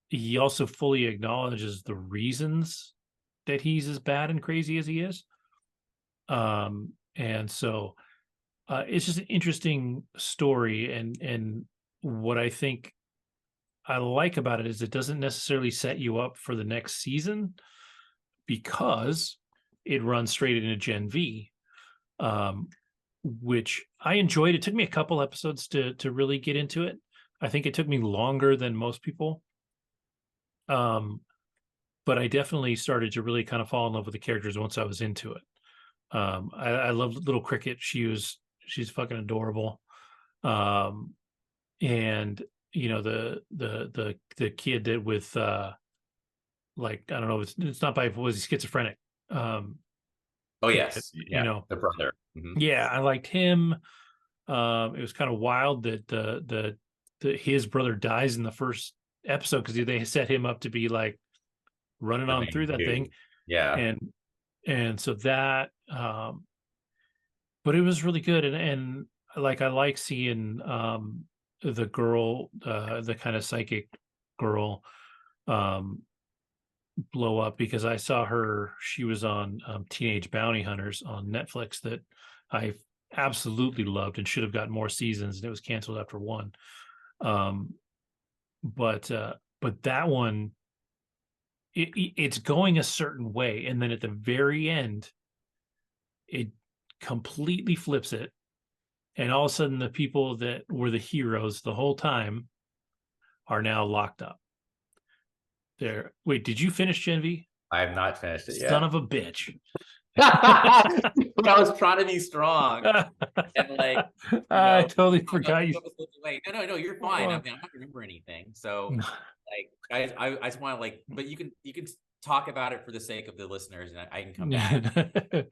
he also fully acknowledges the reasons that he's as bad and crazy as he is. And so it's just an interesting story, and what I think I like about it is it doesn't necessarily set you up for the next season because it runs straight into Gen V, um, which I enjoyed. It took me a couple episodes to really get into it. I think it took me longer than most people. But I definitely started to really kind of fall in love with the characters once I was into it. I love Little Cricket. She's fucking adorable. Um, and the kid that with like, I don't know, it's not by, was he schizophrenic? Oh Yeah, yes. Yeah. The brother. yeah, I liked him. It was kind of wild that his brother dies in the first episode because they set him up to be like running The on main through that thing, dude. Yeah. and so that, but it was really good, and like I like seeing the girl, the kind of psychic girl, um blow up, because I saw her, she was on Teenage Bounty Hunters on Netflix that I absolutely loved and should have gotten more seasons, and it was canceled after one. um but that one, it's going a certain way, and then at the very end it completely flips it, and all of a sudden the people that were the heroes the whole time are now locked up there. Wait, did you finish Gen V? I have not finished it Son yet. of a bitch. I was trying to be strong and like, I totally forgot you. No, no, you're fine. I mean, I'm not remember anything. So like I just want to like, but you can talk about it for the sake of the listeners and I can come back.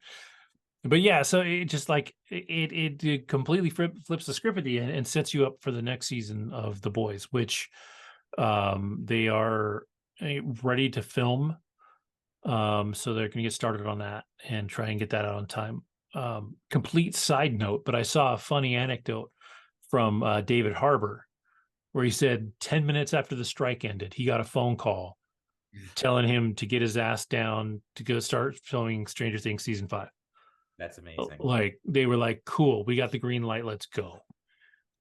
But yeah, so it just like it completely flips the script at the end and sets you up for the next season of The Boys, which they are ready to film. So they're going to get started on that and try and get that out on time. Complete side note, but I saw a funny anecdote from David Harbour, where he said 10 minutes after the strike ended, he got a phone call telling him to get his ass down to go start filming Stranger Things season 5. That's amazing. Like they were like, cool, we got the green light, let's go.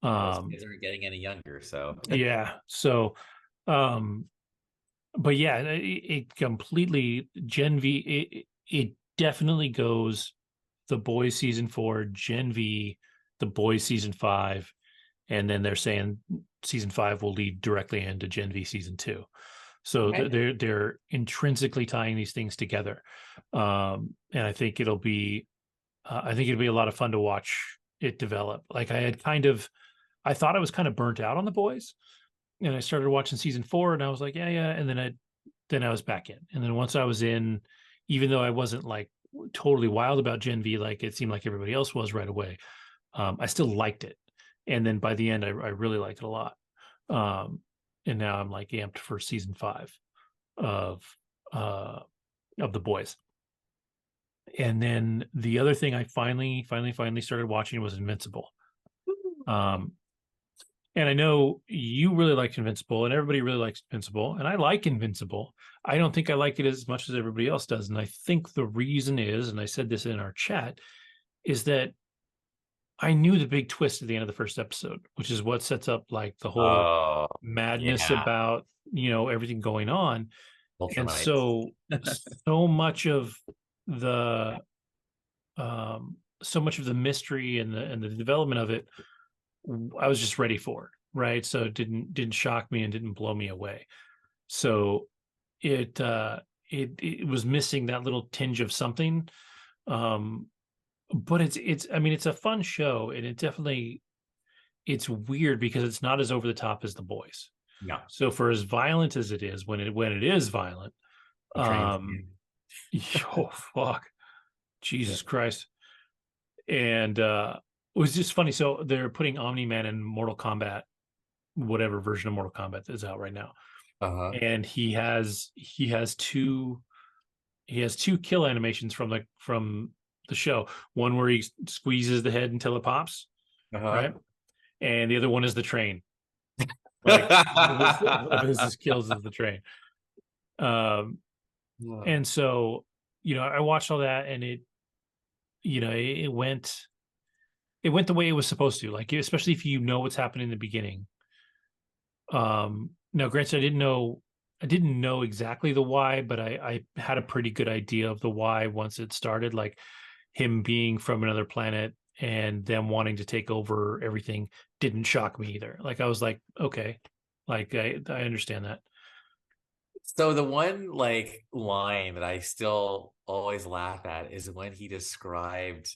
And those kids aren't getting any younger, so Yeah. So but yeah, it completely Gen V, it definitely goes the boys season 4, Gen V, the boys season 5, and then they're saying season 5 will lead directly into Gen V season 2. So okay. they're intrinsically tying these things together, and I think it'll be a lot of fun to watch it develop. Like I thought I was kind of burnt out on the boys, and I started watching season 4, and I was like, yeah, and then I was back in, and then once I was in, even though I wasn't like totally wild about Gen V, like it seemed like everybody else was right away, I still liked it, and then by the end, I really liked it a lot. Um, and now I'm like amped for season 5 of uh of the boys. And then the other thing I finally started watching was Invincible. Um, and I know you really liked Invincible, and everybody really likes Invincible, and I like Invincible. I don't think I like it as much as everybody else does, and I think the reason is, and I said this in our chat, is that I knew the big twist at the end of the first episode, which is what sets up like the whole Oh, madness yeah. about everything going on. And Ultramites. so much of the so much of the mystery and the development of it, I was just ready for it, right? So it didn't shock me and didn't blow me away. So it was missing that little tinge of something. Um, but it's I mean it's a fun show, and it's weird because it's not as over the top as The Boys. No, So for as violent as it is, when it is violent, the train um, scene. oh fuck, Yeah. Jesus Christ. And it was just funny. So they're putting Omni-Man in Mortal Kombat, whatever version of Mortal Kombat is out right now. Uh-huh. And he has two kill animations from the show. One where he squeezes the head until it pops, Uh-huh. right? And the other one is the train. Like one of his kills is the train. Um, and so I watched all that, and it went the way it was supposed to, like especially if you know what's happening in the beginning. Now granted, I didn't know exactly the why, but I had a pretty good idea of the why once it started, like him being from another planet and them wanting to take over everything didn't shock me either. Like I was like, okay, like I understand that. So the one like line that I still always laugh at is when he described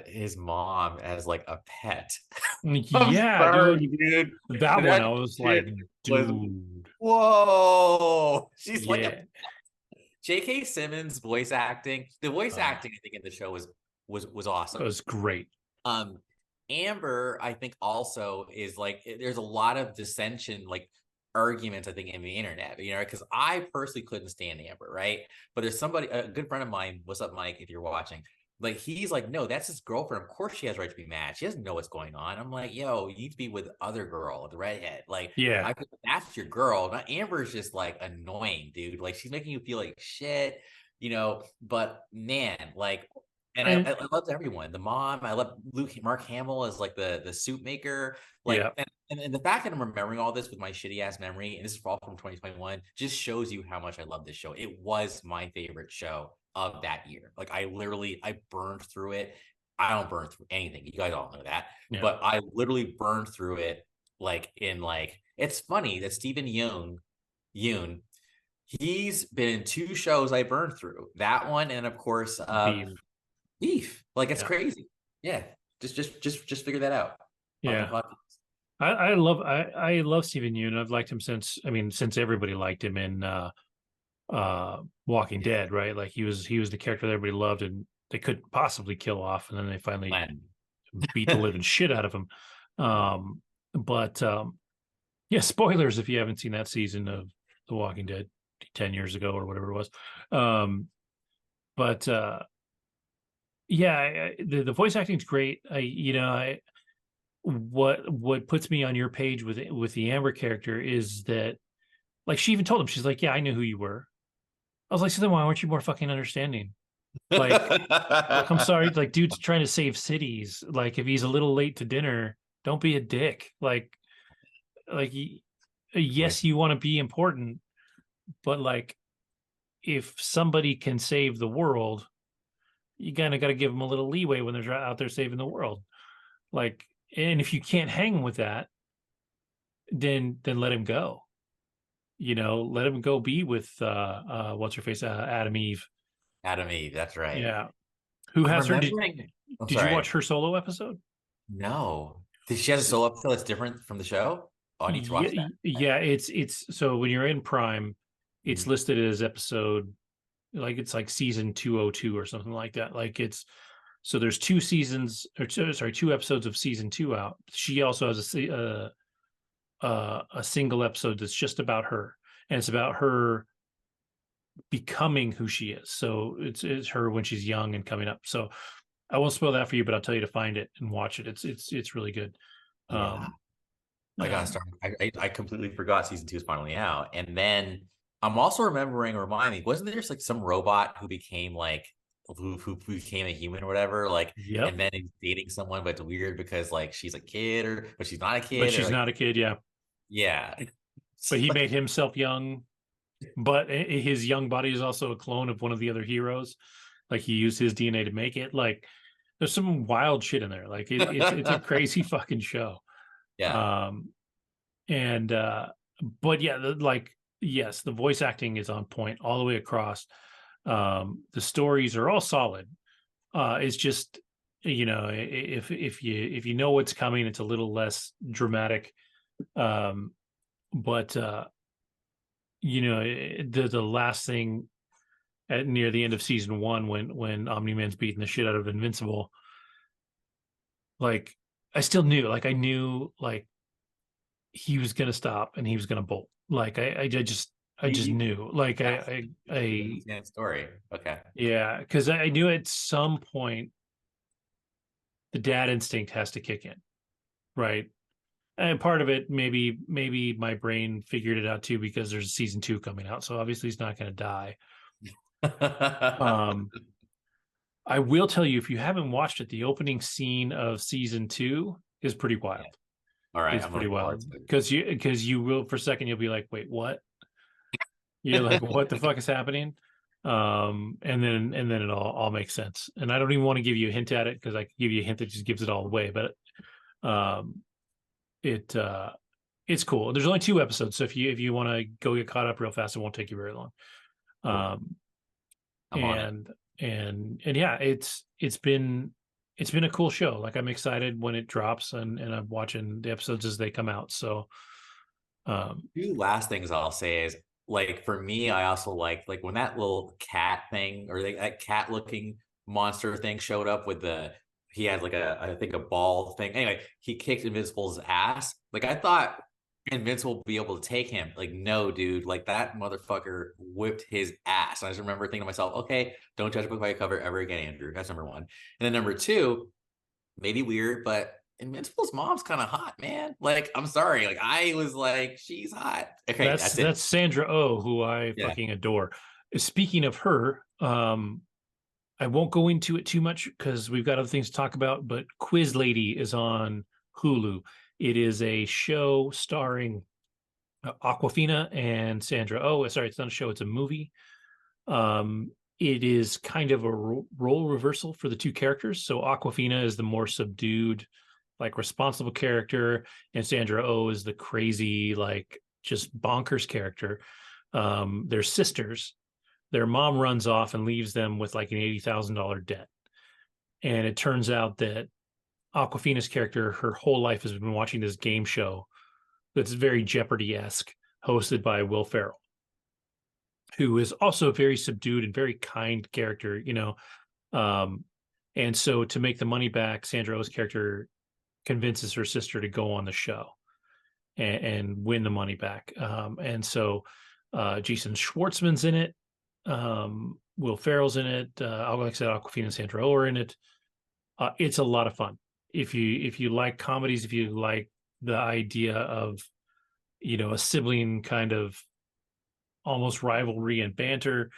his mom as like a pet. I'm Yeah, dude, sorry, dude. that one That I was like, shit was dude, whoa. She's like a yeah, J.K. Simmons voice acting. The voice uh, acting I think in the show was it awesome. was great. Um, Amber, I think also is like there's a lot of dissension, like arguments, I think, in the internet, because I personally couldn't stand Amber, right? But there's somebody, a good friend of mine, what's up, Mike, if you're watching, like he's like, no, that's his girlfriend. Of course she has a right to be mad. She doesn't know what's going on. I'm like, yo, you need to be with the other girl, the redhead. Like, Yeah, that's your girl. Not Amber's just like annoying, dude. Like she's making you feel like shit. But man, like and and I loved everyone. The mom, I love Mark Hamill as like the suit maker. Like, yeah, and the fact that I'm remembering all this with my shitty ass memory, and this is all from 2021, just shows you how much I love this show. It was my favorite show of that year. Like, I burned through it. I don't burn through anything. You guys all know that, yeah, but I literally burned through it. It's funny that Stephen Yoon, he's been in two shows I burned through. That one, and of course, beef, Beef. Like it's yeah, crazy. Yeah. Just figure that out on the yeah. podcast. I love Steven Yeun. I've liked him since everybody liked him in Walking Yeah. Dead, right? Like he was the character that everybody loved and they couldn't possibly kill off, and then they finally Len. beat the living shit out of him. But yeah, spoilers if you haven't seen that season of The Walking Dead 10 years ago or whatever it was. But yeah, the voice acting is great. what puts me on your page with the Amber character is that, like, she even told him, she's like, yeah, I knew who you were. I was like, so then why weren't you more fucking understanding? Like, I'm sorry, like, dude's trying to save cities. Like, if he's a little late to dinner, don't be a dick. Like, With yes, you want to be important, but like, if somebody can save the world, you kind of got to give them a little leeway when they're out there saving the world. Like, and if you can't hang with that, then let him go. Let him go be with what's her face, Adam Eve. Adam Eve, that's right. Yeah. Who I'm has her? remembering. I'm Did you sorry. watch her solo episode? No. Did she have a solo episode that's different from the show? Oh, I need to Yeah, watch that. yeah. It's so when you're in Prime, it's Mhm. listed as episode, like it's like season 202 or something like that. Like it's so there's two seasons, or sorry, two episodes of season two out. She also has a single episode that's just about her, and it's about her becoming who she is. So it's her when she's young and coming up. So I won't spoil that for you, but I'll tell you to find it and watch it. It's really good. Yeah. Um, I gotta um start. I completely forgot season two is finally out. And then I'm also remembering, remind me, wasn't there just like some robot who became like who became a human or whatever? Like, yep. and then he's dating someone, but it's weird because like she's a kid or but she's not a But kid or she's like not a kid, yeah. yeah. But he made Like, himself young. But his young body is also a clone of one of the other heroes. Like he used his DNA to make it. Like there's some wild shit in there. Like it's a crazy fucking show. yeah. Um, and but yeah, like yes, the voice acting is on point all the way across. The stories are all solid. It's just, if you know what's coming, it's a little less dramatic. But the last thing at near the end of season one, when Omni-Man's beating the shit out of Invincible, like I still knew, like I knew, like he was gonna stop and he was gonna bolt. Like I just You, knew. Like that's I the story. Okay. yeah, because I knew at some point the dad instinct has to kick in, right? And part of it, maybe my brain figured it out too because there's a season two coming out, so obviously he's not going to die. Um, I will tell you, if you haven't watched it, the opening scene of season two is pretty Yeah. wild. All right. It's I'm pretty looking forward wild to it. because you will, for a second, you'll be like, wait, what? You're like, what the fuck is happening? And then it all makes sense. And I don't even want to give you a hint at it because I can give you a hint that just gives it all away. But um, it it's cool. There's only two episodes, so if you want to go get caught up real fast, it won't take you very long. Cool. Um, I'm on it. and yeah, it's been a cool show. Like I'm excited when it drops, and I'm watching the episodes as they come out. So Two last things I'll say is like for me, I also like when that little cat thing or like that cat looking monster thing showed up with the he had like a I think a ball thing. Anyway, he kicked Invincible's ass. Like I thought Invincible would be able to take him. Like, no, dude, like that motherfucker whipped his ass. And I just remember thinking to myself, okay, don't judge a book by a cover ever again, Andrew. That's number one. And then number two, maybe weird, but Invincible's mom's kind of hot, man. Like, I'm sorry. Like, I was like, she's hot. Okay, that's that's it. that's Sandra Oh, who I Yeah. fucking adore. Speaking of her, I won't go into it too much because we've got other things to talk about. But Quiz Lady is on Hulu. It is a show starring Aquafina and Sandra Oh. Sorry, it's not a show; it's a movie. It is kind of a role reversal for the two characters. So Aquafina is the more subdued, like responsible character, and Sandra Oh is the crazy, like just bonkers character. They're sisters. Their mom runs off and leaves them with like an $80,000 debt. And it turns out that Aquafina's character, her whole life has been watching this game show that's very Jeopardy esque, hosted by Will Ferrell, who is also a very subdued and very kind character. Um, and so to make the money back, Sandra Oh's character convinces her sister to go on the show and win the money back. And so Jason Schwartzman's in it. Will Ferrell's in it. Like I said, Aquafina and Sandra Oh are in it. It's a lot of fun. if you like comedies, if you like the idea of, a sibling kind of almost rivalry and banter,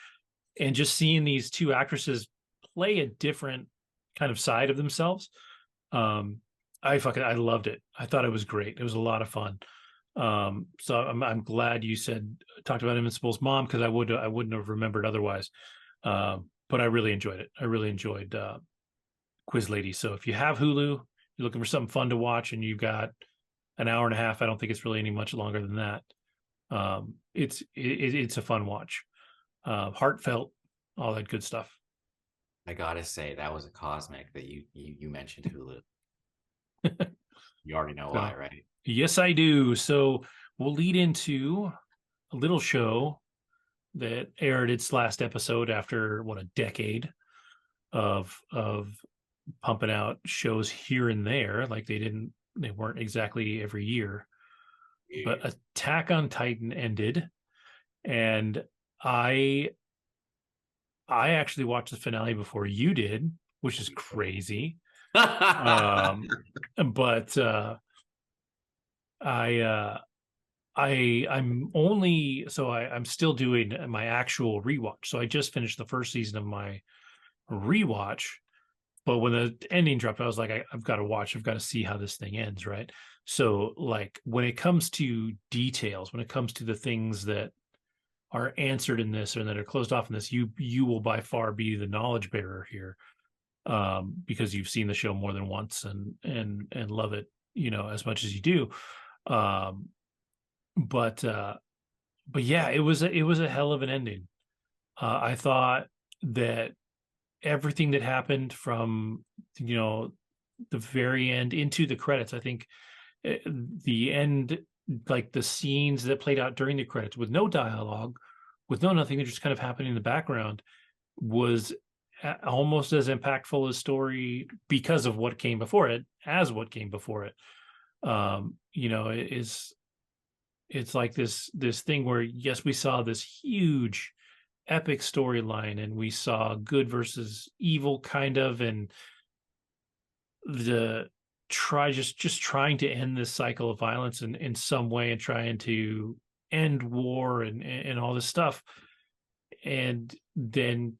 and just seeing these two actresses play a different kind of side of themselves. Um, I loved it. I thought it was great. It was a lot of fun. So I'm glad you talked about Invincible's mom, because I wouldn't have remembered otherwise. But I really enjoyed it. I really enjoyed Quiz Lady. So if you have Hulu, you're looking for something fun to watch, and you've got an hour and a half, I don't think it's really any much longer than that. It's a fun watch, heartfelt, all that good stuff. I gotta say that was a cosmic that you mentioned Hulu. You already know So why, right? yes, I do. So we'll lead into a little show that aired its last episode after what, a decade of pumping out shows here and there. Like they weren't exactly every year, but Attack on Titan ended, and I I actually watched the finale before you did, which is crazy. But I I'm still doing my actual rewatch. So I just finished the first season of my rewatch, but when the ending dropped, I was like, I've got to watch. I've got to see how this thing ends, right? So, like, when it comes to details, when it comes to the things that are answered in this or that are closed off in this, you will by far be the knowledge bearer here, because you've seen the show more than once and love it, as much as you do. Um, but yeah, it was a hell of an ending. I thought that everything that happened from, the very end into the credits, I think, the end, like the scenes that played out during the credits with no dialogue, with no nothing, they're just kind of happening in the background, was almost as impactful as story, because of what came before it, as what came before it. It is, it's like this thing where, yes, we saw this huge epic storyline, and we saw good versus evil kind of, and the just trying to end this cycle of violence in some way, and trying to end war and all this stuff. And then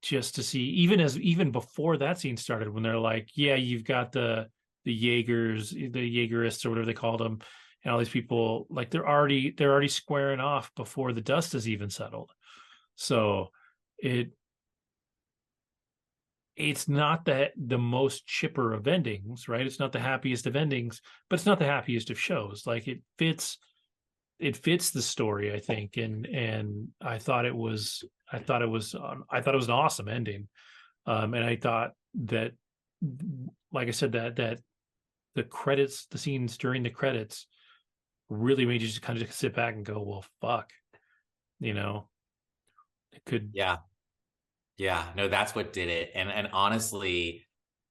just to see, even before that scene started, when they're like, yeah, you've got the Jaegers, the Jaegerists, or whatever they called them, and all these people, like, they're already squaring off before the dust has even settled. So it's not the most chipper of endings, right? It's not the happiest of endings, but it's not the happiest of shows. Like, it fits the story, I think, and I thought it was an awesome ending. And I thought that, like I said, that the credits, the scenes during the credits, really made you just kind of sit back and go, well, fuck, it could. Yeah. Yeah, no, that's what did it. And honestly,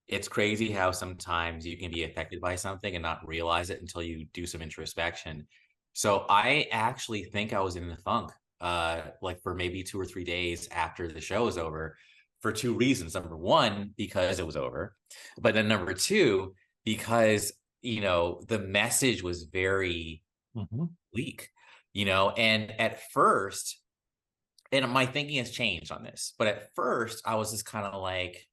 it's crazy how sometimes you can be affected by something and not realize it until you do some introspection. So I actually think I was in the funk, like for maybe 2 or 3 days after the show was over, for two reasons. Number one, because it was over, but then number two, because the message was very Mhm. weak, and at first, and my thinking has changed on this, but at first I was just kind of like,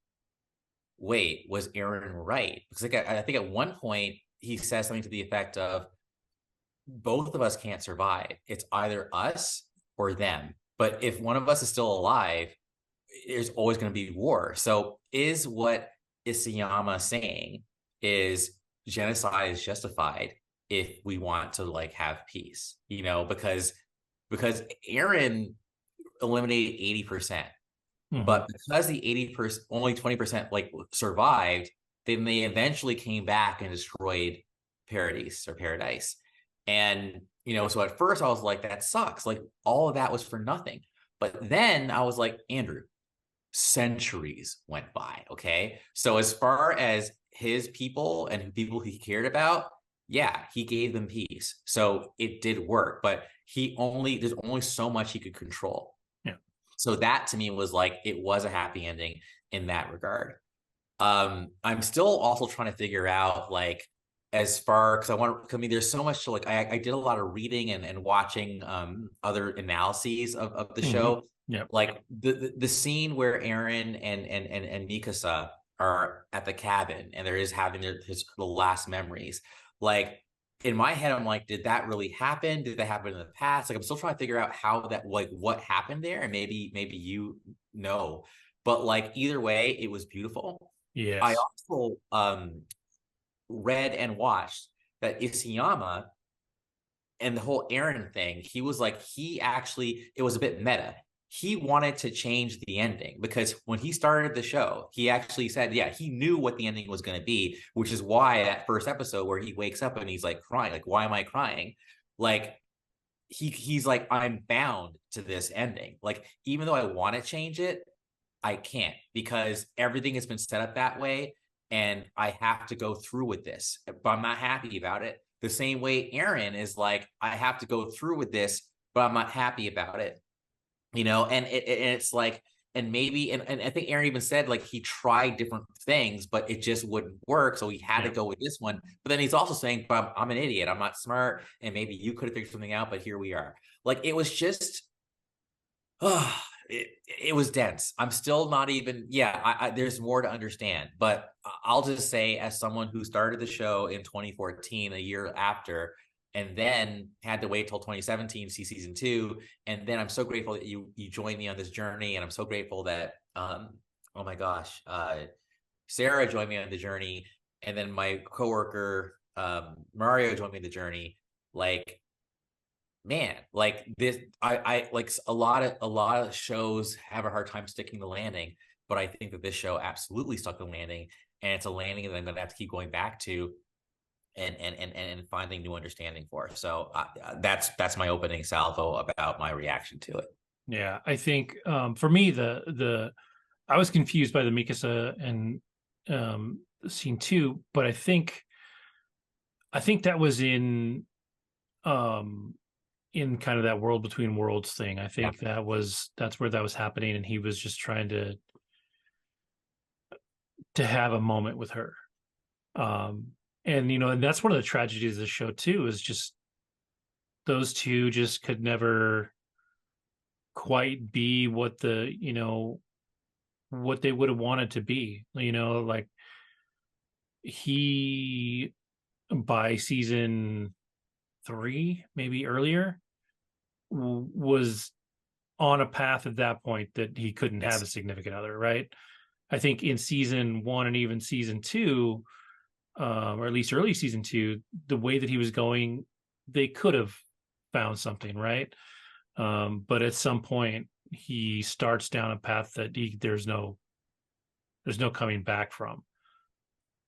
wait, was Aaron right? Because like I think at one point he says something to the effect of, both of us can't survive. It's either us or them. But if one of us is still alive, there's always going to be war. So is what Isayama saying is genocide is justified if we want to like have peace, because Aaron eliminated 80%. Mhm. But because the 80%, only 20% like survived, then they eventually came back and destroyed Paradise. And so at first I was like, that sucks. Like all of that was for nothing. But then I was like, Andrew, centuries went by. Okay. So as far as his people and people he cared about, yeah, he gave them peace. So it did work, but there's only so much he could control. Yeah. So that to me was like, it was a happy ending in that regard. I'm still also trying to figure out like as far because I mean there's so much to like I did a lot of reading and watching other analyses of the Hmm. show. Yeah. Like the scene where Aaron and Mikasa are at the cabin and there is having his the last memories. Like in my head, I'm like, did that really happen? Did that happen in the past? Like I'm still trying to figure out how that like what happened there, and maybe you know. But like either way, it was beautiful. I Yes. also read and watched that Isayama and the whole Aaron thing, he was like, he actually, it was a bit meta. He wanted to change the ending because when he started the show, he actually said, yeah, he knew what the ending was going to be, which is why that first episode where he wakes up and he's like crying, like, why am I crying? Like, he's like, I'm bound to this ending. Like, even though I want to change it, I can't because everything has been set up that way and I have to go through with this, but I'm not happy about it. The same way Aaron is like, I have to go through with this, but I'm not happy about it, and it's like, and maybe, and I think Aaron even said like he tried different things, but it just wouldn't work. So he had to Yeah. go with this one. But then he's also saying, but I'm an idiot. I'm not smart. And maybe you could have figured something out, but here we are. Like it was just oh, it was dense. I'm still not even, yeah, there's more to understand, but I'll just say, as someone who started the show in 2014, a year after, and then had to wait till 2017 to see season two, and then I'm so grateful that you joined me on this journey, and I'm so grateful that oh my gosh, Sarah joined me on the journey, and then my coworker Mario joined me on the journey. Like man, like this, I like a lot of shows have a hard time sticking the landing, but I think that this show absolutely stuck the landing, and it's a landing that I'm gonna have to keep going back to and finding new understanding for. So that's my opening salvo about my reaction to it. Yeah. I think for me the I was confused by the Mikasa and scene too, but I think that was um in kind of that world between worlds thing. I Yeah. think that's where that was happening, and he was just trying to have a moment with her. Um, and that's one of the tragedies of the show too, is just those two just could never quite be what they would have wanted to be. Like he by season three, maybe earlier, was on a path at that point that he couldn't have Yes. a significant other, right? I think in season one and even season two, or at least early season two, the way that he was going, they could have found something, right? But at some point, he starts down a path that there's no coming back from.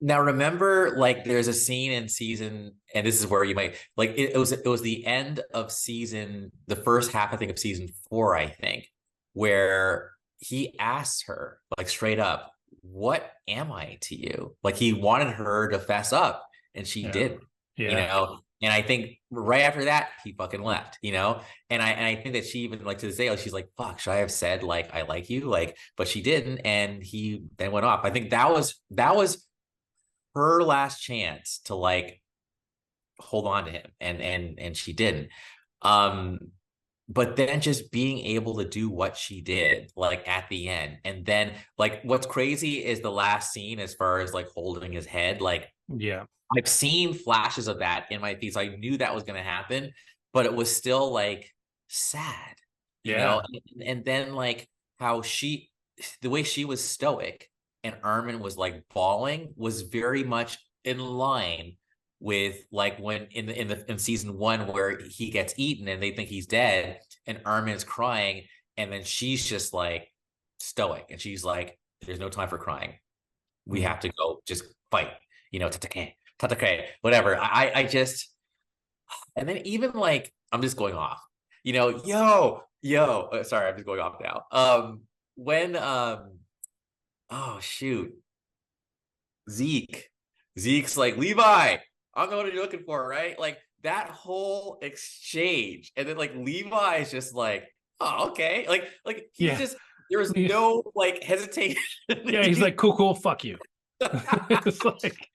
Now remember, like there's a scene in season, and this is where you might like it was the end of season, the first half, I think, of season four, I think, where he asks her like straight up, "What am I to you?" Like he wanted her to fess up, and she Yeah, did, you yeah, know. And I think right after that, he fucking left. And I think that she even like to this day, like, she's like, "Fuck, should I have said like I like you?" Like, but she didn't, and he then went off. I think that was her last chance to like hold on to him, and she didn't. um but then just being able to do what she did like at the end, and then like what's crazy is the last scene as far as like holding his head. Like yeah, I've seen flashes of that in my feed, so I knew that was going to happen, but it was still like sad, you know. yeah, And then like how the way she was stoic and Armin was like bawling was very much in line with like when in season one where he gets eaten and they think he's dead and Armin's crying, and then she's just like stoic and she's like, "There's no time for crying. We mhm. have to go just fight, Tatake, whatever." I just, and then even like, I'm just going off, yo, sorry, I'm just going off now. When, oh shoot, Zeke, Zeke's like, "Levi, I'm the one you're looking for, right?" Like that whole exchange. And then like Levi is just like, "Oh, okay." Like he Yeah, just, there was yeah. no like hesitation. He's like, cool, cool, fuck you. It's like,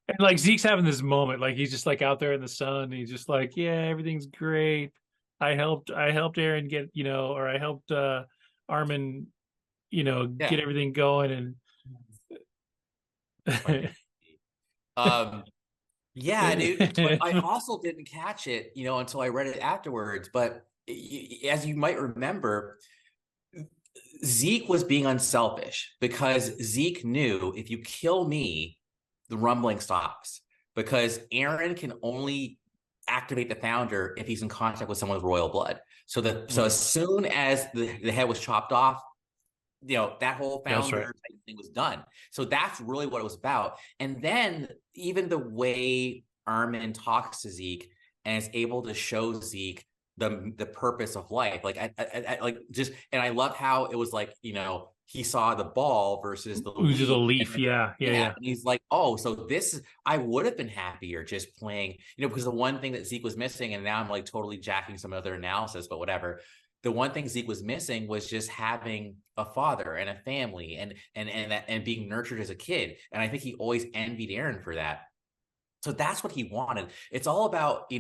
and like Zeke's having this moment, like he's just like out there in the sun. And he's just like, yeah, everything's great. I helped Aaron get, or I helped Armin, Yeah, get everything going. And fucking. Um, yeah, dude. But I also didn't catch it, until I read it afterwards. But as you might remember, Zeke was being unselfish because Zeke knew if you kill me, the rumbling stops. Because Aaron can only activate the founder if he's in contact with someone with royal blood. So as soon as the head was chopped off, that whole That's right. founder thing was done. So that's really what it was about. And then even the way Armin talks to Zeke and is able to show Zeke the purpose of life, like I like just, and I love how it was like, he saw the ball versus the It just a leaf, and leaf. then, Yeah, yeah, yeah, yeah. and he's like, oh, so this is, I would have been happier just playing, because the one thing that Zeke was missing, and now I'm like totally jacking some other analysis, but whatever, the one thing Zeke was missing was just having a father and a family and being nurtured as a kid. And I think he always envied Aaron for that. So that's what he wanted. It's all about,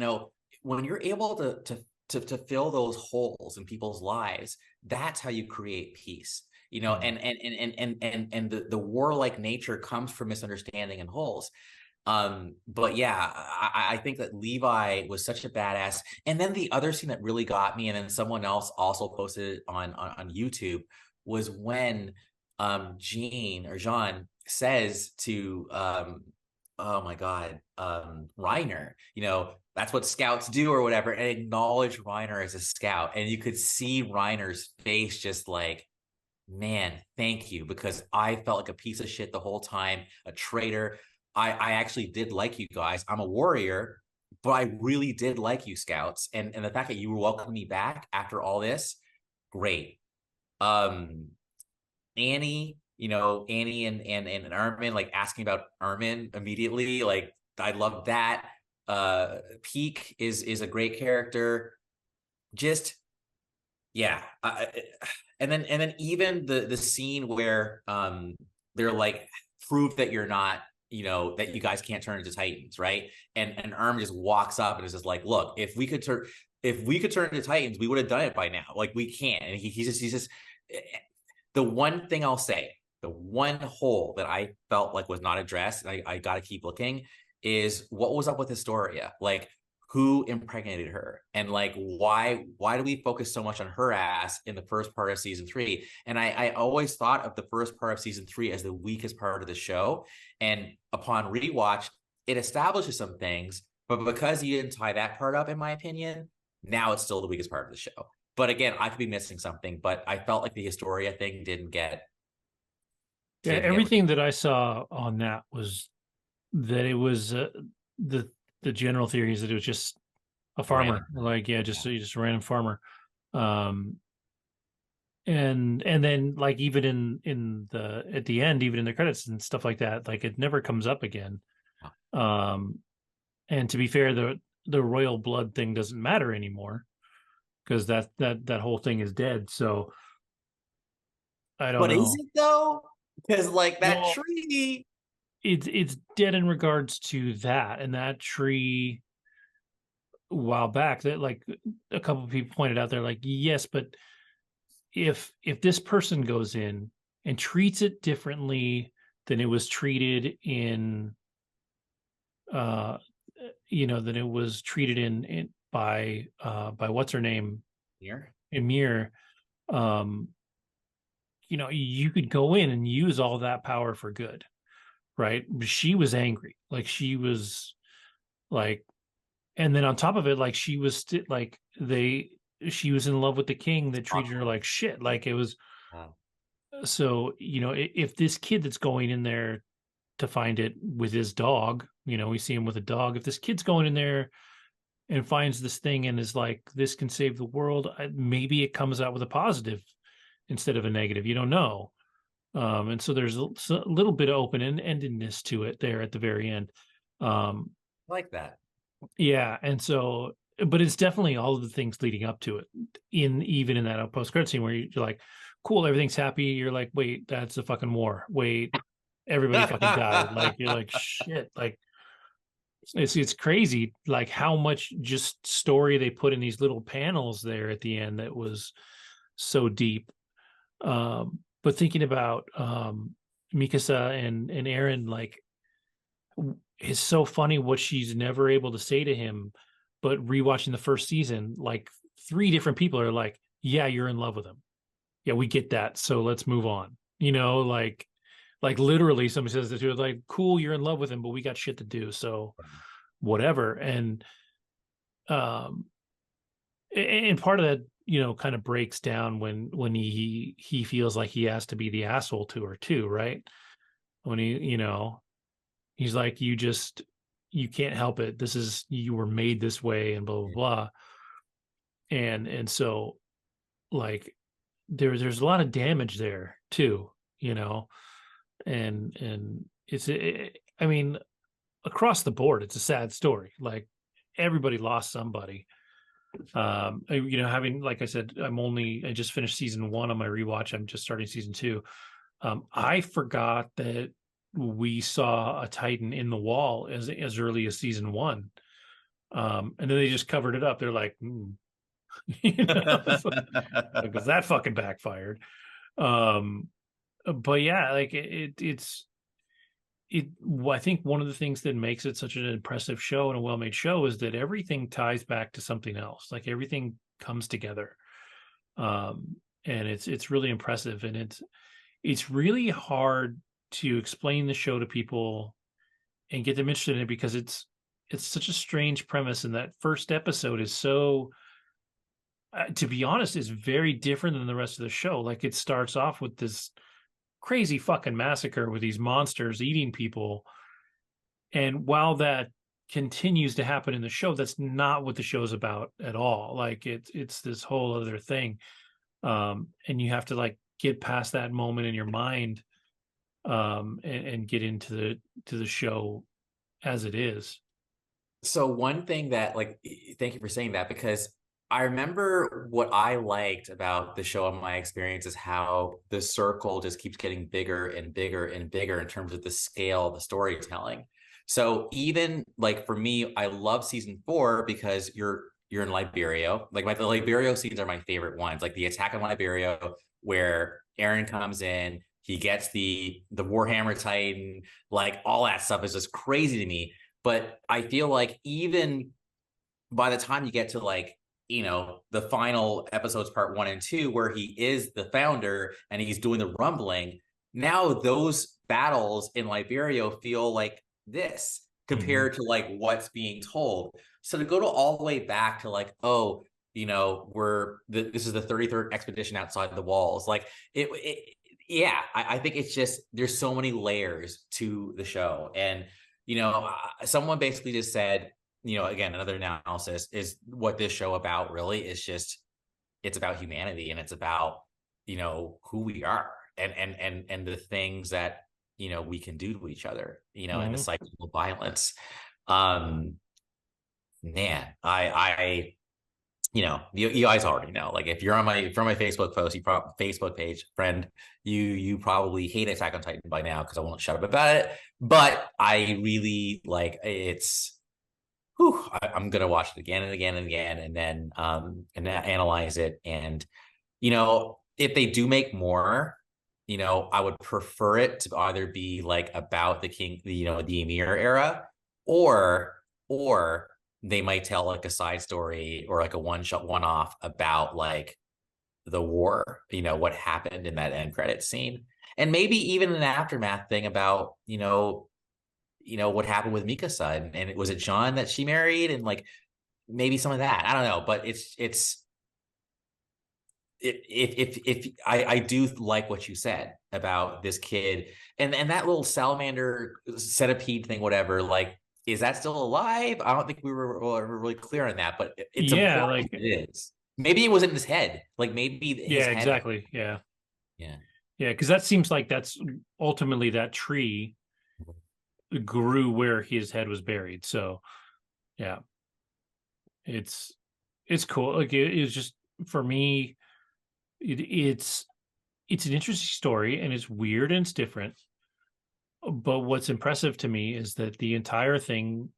when you're able to fill those holes in people's lives, that's how you create peace. And the warlike nature comes from misunderstanding and holes. But yeah, I think that Levi was such a badass. And then the other scene that really got me, and then someone else also posted it on YouTube, was when Jean says to oh my God, Reiner, that's what scouts do or whatever, and acknowledge Reiner as a scout. And you could see Reiner's face just like, man, thank you, because I felt like a piece of shit the whole time, a traitor. I actually did like you guys. I'm a warrior, but I really did like you, scouts. And the fact that you welcomed me back after all this, great. Um, Annie and Armin, like asking about Armin immediately. Like, I love that. Peak is a great character. Just, yeah. And then even the scene where they're like, prove that you're not, that you guys can't turn into Titans, right? And Arm just walks up and is just like, look, if we could turn into Titans, we would have done it by now. Like, we can't. And he's just the one thing I'll say, the one hole that I felt like was not addressed, and I got to keep looking, is what was up with Historia? Like, who impregnated her, and like why do we focus so much on her ass in the first part of season 3? And I always thought of the first part of season 3 as the weakest part of the show, and upon rewatch, it establishes some things, but because you didn't tie that part up, in my opinion, now it's still the weakest part of the show. But again, I could be missing something, but I felt like the Historia thing didn't get Yeah, didn't get everything that I saw on that was that it was the the general theory is that it was just a random. farmer, like yeah, Yeah. just a random farmer. Um, and then like even in the at the end, even in the credits and stuff like that, like it never comes up again. Um, and to be fair, the royal blood thing doesn't matter anymore because that whole thing is dead. So I don't But is know. it though? Because like that Well, tree. it's dead in regards to that, and that tree a while back that like a couple of people pointed out, they're like, yes, but if this person goes in and treats it differently than it was treated in uh than it was treated in by what's her name, Here. Emir, um you could go in and use all that power for good, right? She was angry, like she was like, and then on top of it, like she was like she was in love with the king that treated her like shit, like it was. Wow. So if this kid that's going in there to find it with his dog, we see him with a dog, if this kid's going in there and finds this thing and is like, this can save the world, maybe it comes out with a positive instead of a negative, you don't know. And so there's a little bit of open-endedness to it there at the very end. um I like that. yeah, and so, but it's definitely all of the things leading up to it, in even in that post-credit scene where you're like, cool, everything's happy, you're like, wait, that's a fucking war, wait, everybody fucking died. Like you're like shit. Like it's crazy. Like how much just story they put in these little panels there at the end that was so deep. But thinking about Mikasa and Aaron, like it's so funny what she's never able to say to him. But rewatching the first season, like three different people are like, "Yeah, you're in love with him. Yeah, we get that. So let's move on." Like literally, somebody says that to her, like, "Cool, you're in love with him, but we got shit to do. So whatever." Um, and part of that, kind of breaks down when he feels like he has to be the asshole to her too, right? When he's like, you can't help it. This is, you were made this way, and blah blah blah. And so like there's a lot of damage there too, and I mean, across the board, it's a sad story. Like everybody lost somebody. Having, like I said, I just finished season 1 on my rewatch. I'm just starting season 2. I forgot that we saw a Titan in the wall as early as season 1. And then they just covered it up. They're like, because that fucking backfired. Um, but yeah, like I think one of the things that makes it such an impressive show and a well-made show is that everything ties back to something else. Like everything comes together. And it's really impressive, and it's really hard to explain the show to people and get them interested in it, because it's such a strange premise, and that first episode is so to be honest, is very different than the rest of the show. Like it starts off with this crazy fucking massacre with these monsters eating people. And while that continues to happen in the show, that's not what the show's about at all. Like it's this whole other thing. And you have to like get past that moment in your mind, and get into the show as it is. So one thing that like, thank you for saying that, because I remember what I liked about the show and my experience is how the circle just keeps getting bigger and bigger and bigger in terms of the scale of the storytelling. So even like for me, I love season 4 because you're in Liberia. Like the Liberia scenes are my favorite ones. Like the attack on Liberia, where Aaron comes in, he gets the Warhammer Titan, like all that stuff is just crazy to me. But I feel like even by the time you get to like, the final episodes, part 1 and 2, where he is the founder and he's doing the rumbling, now those battles in Liberia feel like this compared to like what's being told. So to go to all the way back to like, oh, this is the 33rd expedition outside the walls. Like yeah, I think it's just, there's so many layers to the show. And someone basically just said, again, another analysis is what this show about really is just, it's about humanity, and it's about, who we are, and the things that, we can do to each other, and the cycle of violence. Man, you guys already know, like if you're on my Facebook post, Facebook page, friend, you probably hate Attack on Titan by now because I won't shut up about it. But I really like it's. I'm gonna watch it again and again and again, and then analyze it. And if they do make more, I would prefer it to either be like about the king, the Emir era, or they might tell like a side story or like a one off about like the war, what happened in that end credit scene. And maybe even an aftermath thing about, what happened with Mikasa, and was it John that she married, and like maybe some of that. I don't know, but if I do like what you said about this kid and that little salamander centipede thing, whatever, like, is that still alive? I don't think we were really clear on that, but it's Yeah, important. like It is. Maybe it was in his head. Like maybe his yeah, head. exactly. Yeah. Yeah. Yeah, because that seems like that's ultimately that tree grew where his head was buried. So yeah, it's cool. Like it's just, for me, it's an interesting story, and it's weird and it's different. But what's impressive to me is that the entire thing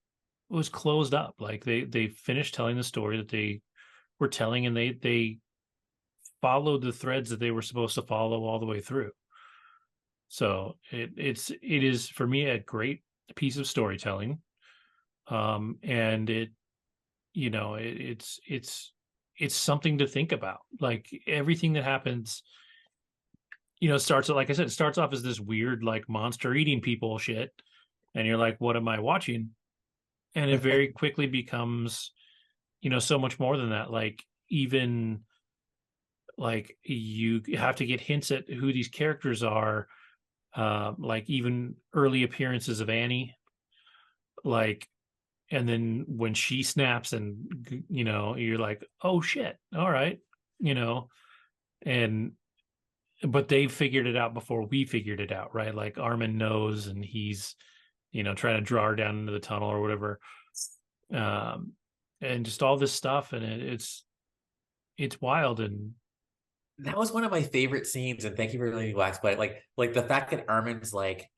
was closed up. Like they finished telling the story that they were telling, and they followed the threads that they were supposed to follow all the way through. So it is for me a great piece of storytelling. And it, you know, it's something to think about. Like everything that happens, you know, starts, like I said, it starts off as this weird like monster eating people shit, and you're like, what am I watching? And it very quickly becomes, you know, so much more than that. Like even like you have to get hints at who these characters are, like even early appearances of Annie, like, and then when she snaps, and you know, you're like, oh shit, all right, you know. And but they figured it out before we figured it out, right? Like Armin knows, and he's, you know, trying to draw her down into the tunnel or whatever. um and just all this stuff, and it's wild. And That was one of my favorite scenes, and thank you for letting me wax. But like the fact that Armin's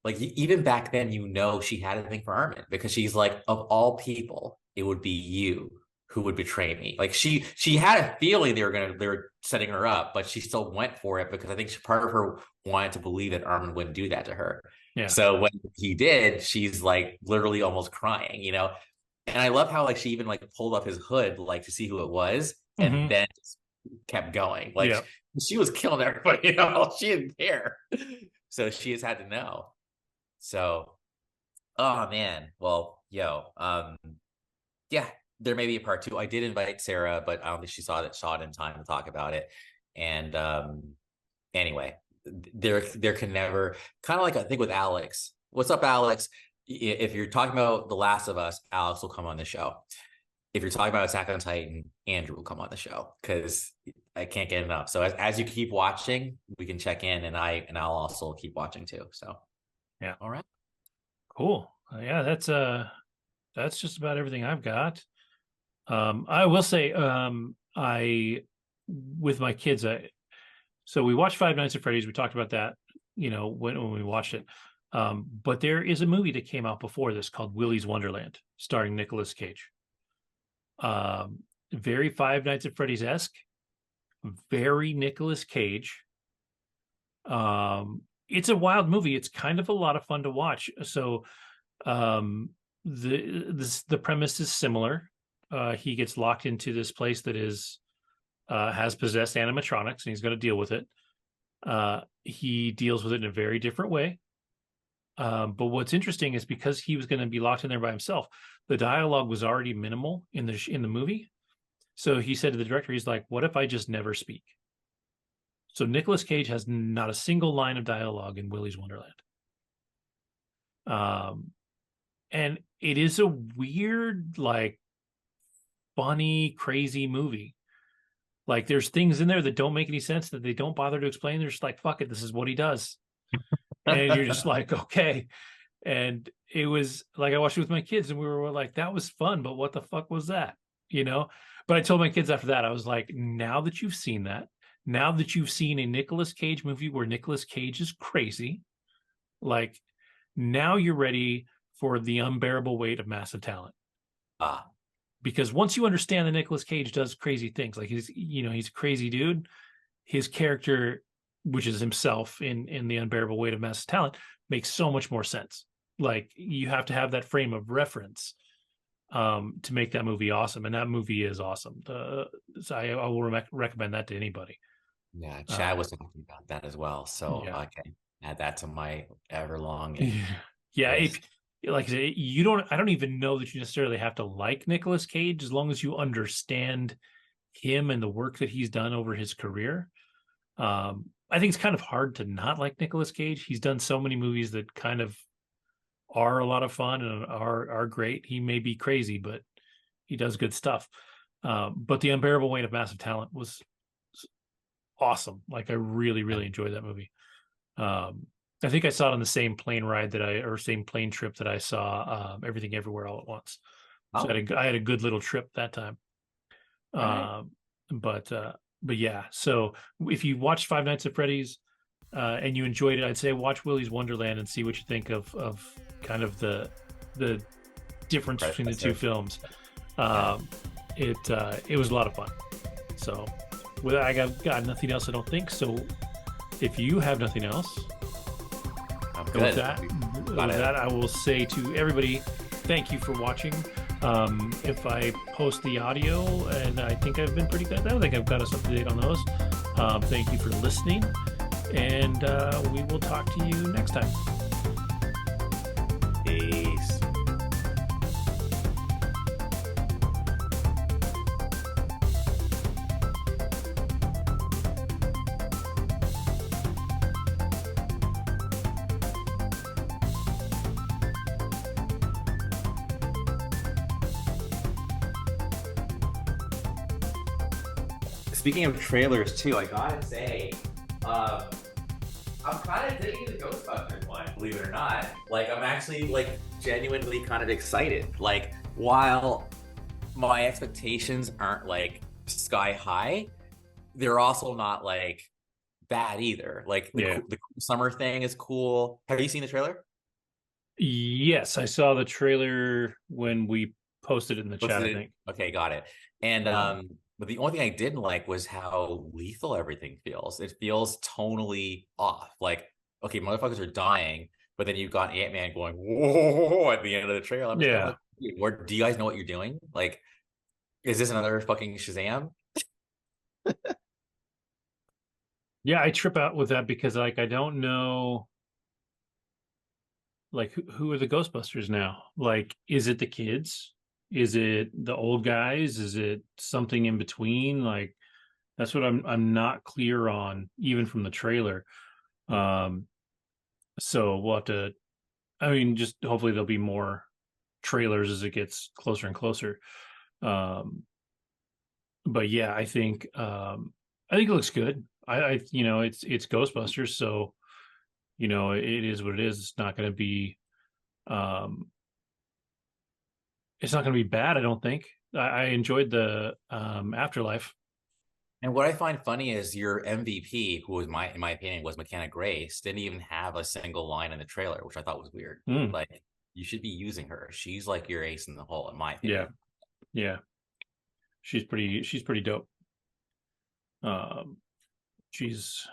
even back then, you know, she had a thing for Armin because she's like, of all people, it would be you who would betray me. Like she had a feeling they were setting her up, but she still went for it because I think part of her wanted to believe that Armin wouldn't do that to her. yeah. So when he did, she's like literally almost crying, you know. And I love how like she even like pulled up his hood like to see who it was, and Mm-hmm. then kept going. Like Yeah. she was killing everybody, you know, she didn't care. So she has had to know. So, oh man. Well, yeah, there may be a part two. I did invite Sarah, but I don't think she saw it in time to talk about it. And anyway, there can never, kind of like I think with Alex. What's up, Alex? If you're talking about The Last of Us, Alex will come on the show. If you're talking about Attack on Titan, Andrew will come on the show because I can't get enough. So as you keep watching, we can check in, and I'll also keep watching too. So Yeah. all right. Cool. Yeah, that's just about everything I've got. I will say, I with my kids, so we watched Five Nights at Freddy's. We talked about that, you know, when we watched it. But there is a movie that came out before this called Willy's Wonderland, starring Nicolas Cage. Very Five Nights at Freddy's esque, very Nicolas Cage. It's a wild movie. It's kind of a lot of fun to watch. So, the premise is similar. He gets locked into this place that is has possessed animatronics, and he's going to deal with it. He deals with it in a very different way. But what's interesting is because he was going to be locked in there by himself, the dialogue was already minimal in the movie. So he said to the director, he's like, "What if I just never speak?" So Nicolas Cage has not a single line of dialogue in Willy's Wonderland. Um, and it is a weird, like, funny, crazy movie. Like, there's things in there that don't make any sense that they don't bother to explain. They're just like, fuck it, this is what he does. And you're just like, okay. And it was like, I watched it with my kids, and we were like, that was fun, but what the fuck was that? You know? But I told my kids after that, I was like, now that you've seen that, now that you've seen a Nicolas Cage movie where Nicolas Cage is crazy, like, now you're ready for the unbearable weight of massive talent. Ah, Because once you understand that Nicolas Cage does crazy things, like he's, you know, he's a crazy dude, his character, which is himself in the unbearable weight of massive talent, makes so much more sense. Like you have to have that frame of reference to make that movie awesome, and that movie is awesome. So I will recommend that to anybody. yeah, Chad Um, was talking about that as well. So yeah, I can add that to my ever longing yeah. If list. like I say, you don't, I don't even know that you necessarily have to like Nicolas Cage as long as you understand him and the work that he's done over his career. I think it's kind of hard to not like Nicolas Cage. He's done so many movies that kind of are a lot of fun and are great. He may be crazy, but he does good stuff. But The Unbearable Weight of Massive Talent was awesome. Like I really, really enjoyed that movie. I think I saw it on the same plane ride or same plane trip that I saw Everything Everywhere All at Once. So Oh, I had a good little trip that time. all right. Um, but yeah, so if you watch Five Nights at Freddy's, and you enjoyed it, I'd say watch Willy's Wonderland and see what you think of kind of the difference between the two films. Yeah. It was a lot of fun. So, with I got nothing else, I don't think. So, if you have nothing else, I'm with good. that, I will say to everybody, thank you for watching. If I post the audio, and I think I've been pretty good, I don't think I've got us up to date on those. Thank you for listening, and we will talk to you next time. Peace. Speaking of trailers too, I gotta say, um, I'm kind of digging the Ghostbusters one, believe it or not. Like, I'm actually like genuinely kind of excited. Like, while my expectations aren't like sky high, they're also not like bad either. Like Yeah. the summer thing is cool. Have you seen the trailer? Yes, I saw the trailer when we posted it in the chat, Posted I it. think. Okay, got it. And but the only thing I didn't like was how lethal everything feels. It feels tonally off. Like, okay, motherfuckers are dying, but then you've got Ant-Man going whoa at the end of the trailer. I'm just kind of Yeah. like, what do you guys know what you're doing? Like, is this another fucking Shazam? Yeah, I trip out with that because like I don't know like who are the Ghostbusters now? Like, is it the kids? Is it the old guys? Is it something in between? Like that's what I'm not clear on, even from the trailer. Um, so we'll have to. I mean, just hopefully there'll be more trailers as it gets closer and closer. Um, but yeah, I think it looks good. It's Ghostbusters, so it is what it is. Um, it's not going to be bad. I don't think. I enjoyed the Afterlife. And what I find funny is your MVP, who was in my opinion, was McKenna Grace, didn't even have a single line in the trailer, which I thought was weird. Mm, Like, you should be using her. She's like your ace in the hole, in my yeah, opinion. yeah. She's pretty dope. Um, she's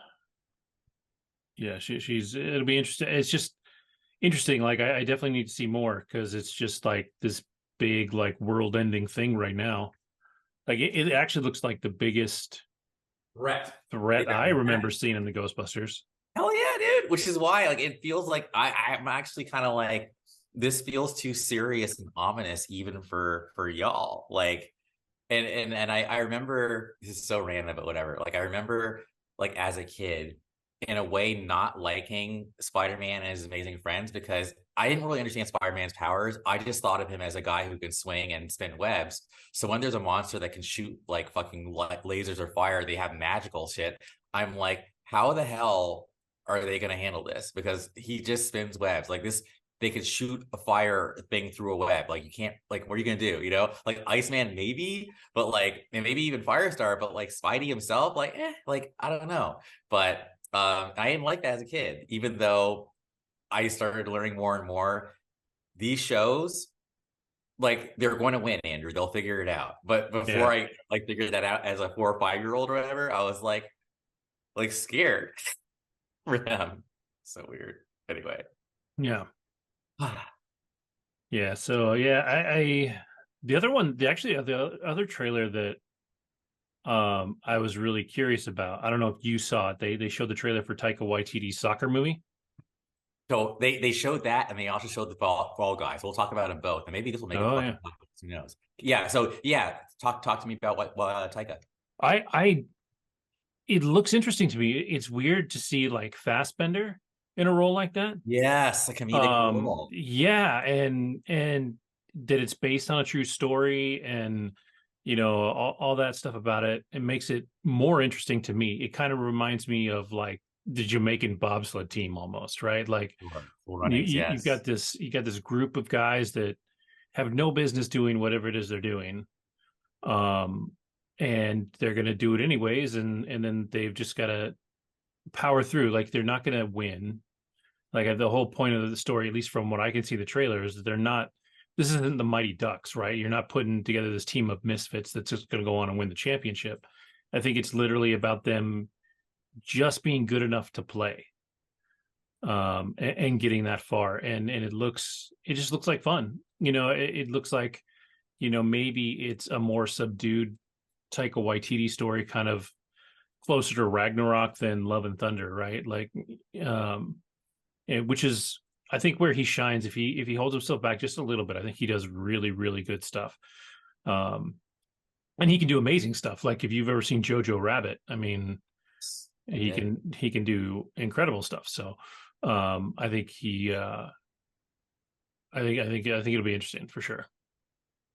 yeah, she's it'll be interesting. It's just interesting. Like I definitely need to see more because it's just like this big like world ending thing right now. Like it actually looks like the biggest Threat threat they've I ever had. remember seeing in the Ghostbusters. Hell yeah, dude. Which is why like it feels like I'm actually kind of like this feels too serious and ominous even for y'all. Like and I remember this is so random, but whatever. Like I remember like as a kid, in a way, not liking Spider-Man and his amazing friends because I didn't really understand Spider-Man's powers. I just thought of him as a guy who can swing and spin webs. So when there's a monster that can shoot like fucking lasers or fire, they have magical shit. I'm like, how the hell are they going to handle this? Because he just spins webs like this. They could shoot a fire thing through a web. Like you can't, like, what are you gonna do? Like Iceman, maybe, but like, and maybe even Firestar, but like Spidey himself, like, like I don't know. But I didn't like that as a kid, even though I started learning more and more. These shows, like, they're going to win, Andrew. They'll figure it out. But before Yeah, I like figured that out as a 4 or 5 year old or whatever, I was like scared for them. So weird. Anyway. yeah, yeah. So yeah, I the other one, the other trailer that I was really curious about. I don't know if you saw it. They showed the trailer for Taika Waititi's soccer movie. So they showed that, and they also showed the Fall Guys. We'll talk about them both, and maybe this will make a Oh fucking yeah, podcast. Who knows? Yeah. So yeah, talk to me about what Taika. I it looks interesting to me. It's weird to see like Fassbender in a role like that. Yes, a comedic role. Yeah, and that it's based on a true story, and all that stuff about it. It makes it more interesting to me. It kind of reminds me of like the Jamaican bobsled team almost, right? Like Cool you, runnings. you you've Yes. got this group of guys that have no business doing whatever it is they're doing, um and they're going to do it anyways, and then they've just got to power through. Like they're not going to win. Like the whole point of the story, at least from what I can see the trailer, is that they're not. This isn't the Mighty Ducks, right? You're not putting together this team of misfits that's just going to go on and win the championship. I think it's literally about them just being good enough to play, and getting that far. And it just looks like fun. It looks like, maybe it's a more subdued Taika Waititi story, kind of closer to Ragnarok than Love and Thunder, right? Like, which is, I think, where he shines. If he holds himself back just a little bit, I think he does really, really good stuff. And he can do amazing stuff. Like if you've ever seen Jojo Rabbit, I mean, he can do incredible stuff. So I think it'll be interesting for sure.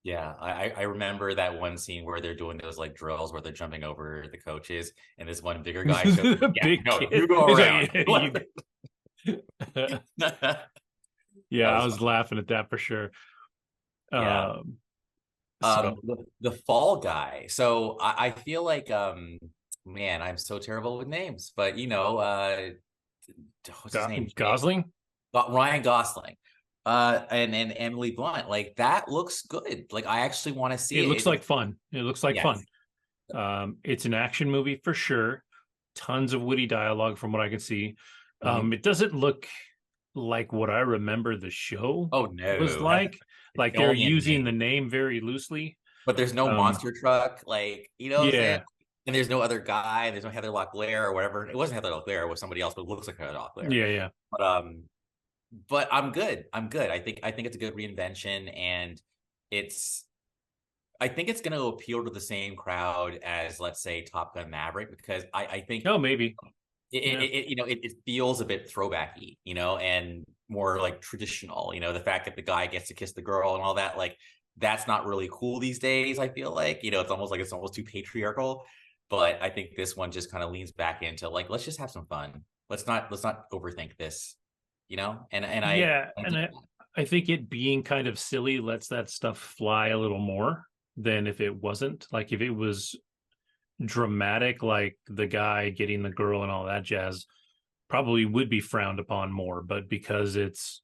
Yeah, I remember that one scene where they're doing those like drills where they're jumping over the coaches, and this one bigger guy shows up. Yeah, Big no, kid. you go around. Yeah, That I was was fun. laughing at that for sure. Yeah. Um, so The fall guy. So I feel like man, I'm so terrible with names, but what's his name? Gosling, Ryan Gosling. And Emily Blunt. Like that looks good. Like I actually want to see it looks it. like fun. It looks like fun. Yes. It's an action movie for sure. Tons of witty dialogue from what I can see. Mhm. It doesn't look like what I remember the show Oh was no. like. It's Like they're only in using the name. name very loosely. But there's no Um, monster truck, like you know what I'm saying? yeah, And there's no other guy, there's no Heather Locklear or whatever. It wasn't Heather Locklear, it was somebody else, but it looks like Heather Locklear. yeah. But but I'm good. I'm good. I think it's a good reinvention, and it's I think it's going to appeal to the same crowd as, let's say, Top Gun Maverick, because I think Oh, maybe. Yeah, it feels a bit throwbacky, and more like traditional. The fact that the guy gets to kiss the girl and all that, like that's not really cool these days. I feel like it's almost too patriarchal. But I think this one just kind of leans back into like, let's just have some fun. Let's not overthink this, And yeah, I and dig I think it being kind of silly lets that stuff fly a little more than if it wasn't. Like if it was dramatic, like the guy getting the girl and all that jazz, probably would be frowned upon more. But because it's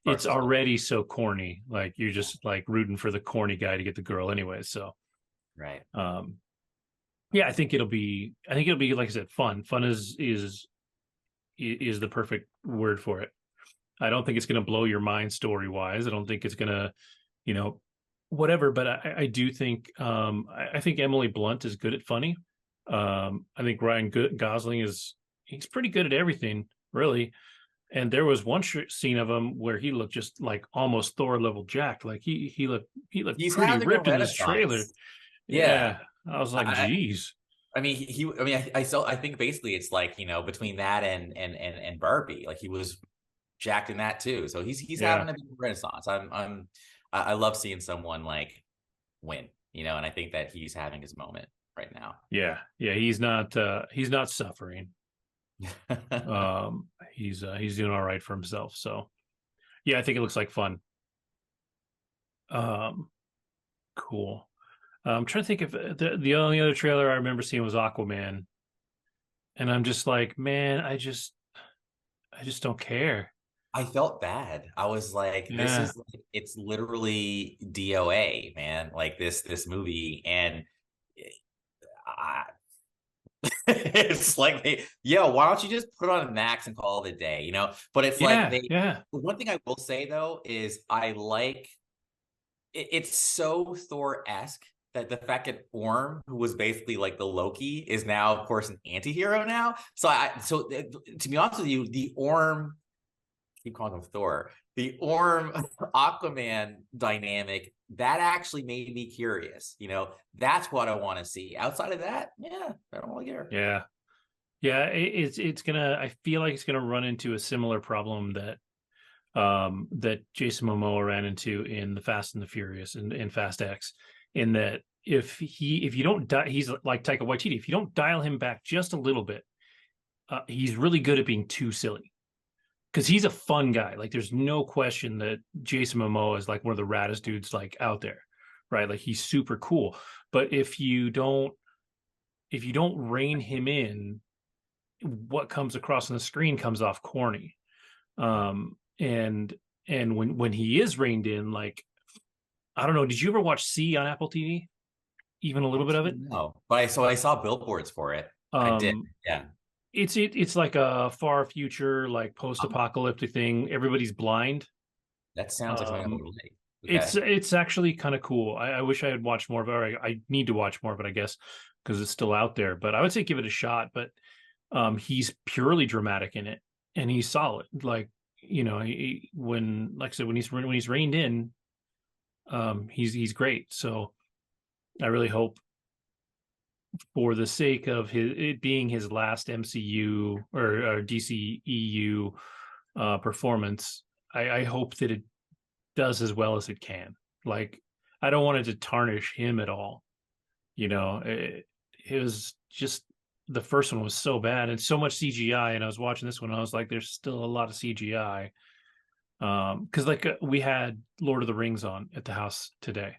farcical. already so corny, like you're just like rooting for the corny guy to get the girl anyway. So Right. um yeah, I think it'll be like I said, fun. Fun is the perfect word for it. I don't think it's going to blow your mind story wise. I don't think it's going to, you know, whatever. But I do think I think Emily Blunt is good at funny. I think Ryan Gosling he's pretty good at everything, really. And there was one scene of him where he looked just like almost Thor level jacked. Like he looked He's pretty having a ripped in this trailer. renaissance. Yeah. Yeah, I was like, I, geez. I mean, I mean, I think basically it's like between that and Barbie, like he was jacked in that too. So he's Yeah, having a big renaissance. I love seeing someone like win, and I think that he's having his moment right now. yeah. He's not suffering. He's doing all right for himself. So yeah, I think it looks like fun. Um, cool. I'm trying to think if the only other trailer I remember seeing was Aquaman, and I'm just like, man, I just don't care. I felt bad. I was like, Yeah, it's literally DOA, man. Like this movie, and I, it's like why don't you just put on a Max and call it a day, But it's like yeah, they. yeah, The one thing I will say though is I like it's so Thor-esque that the fact that Orm, who was basically like the Loki, is now, of course, an anti-hero now. To be honest with you, the Orm, keep calling him Thor, the Orm Aquaman dynamic, that actually made me curious. That's what I want to see. Outside of that, yeah, I don't really care. yeah, yeah. It's gonna. I feel like it's gonna run into a similar problem that Jason Momoa ran into in the Fast and the Furious and Fast X, in that if you don't he's like Taika Waititi. If you don't dial him back just a little bit, he's really good at being too silly, because he's a fun guy. Like there's no question that Jason Momoa is like one of the raddest dudes like out there, right? Like he's super cool. But if you don't rein him in, what comes across on the screen comes off corny. And when he is reined in, like, I don't know, did you ever watch C on Apple TV? Even a little bit of Actually, it? no, but I saw billboards for it. I did. Um, Yeah, it's like a far future, like um, post-apocalyptic thing. Everybody's blind. that sounds like something I Um, would like. it's Okay, it's actually kind of cool. I wish I had watched more of it. Or I need to watch more of it, I guess, because it's still out there. But I would say give it a shot. But he's purely dramatic in it, and he's solid. Like, when, like I said, when he's reined in, he's great. So I really hope, for the sake of it being his last MCU or DCEU performance, I hope that it does as well as it can. Like, I don't want it to tarnish him at all. It was just, the first one was so bad and so much CGI, and I was watching this one, and I was like, there's still a lot of CGI. Because like we had Lord of the Rings on at the house today,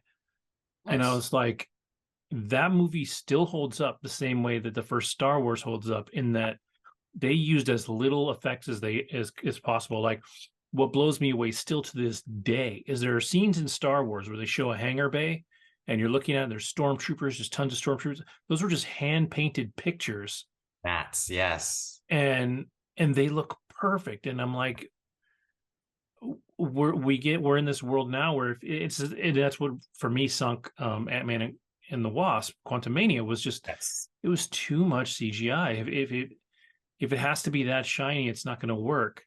and I nice. was like, that movie still holds up the same way that the first Star Wars holds up, in that they used as little effects as possible. Like, what blows me away still to this day is there are scenes in Star Wars where they show a hangar bay and you're looking at it, there's stormtroopers, just tons of stormtroopers. Those were just hand painted pictures, That's yes. and they look perfect. And I'm like, we're in this world now where that's what for me sunk Ant-Man and the Wasp. Quantumania was just, That's it was too much CGI. If it has to be that shiny, it's not going to work.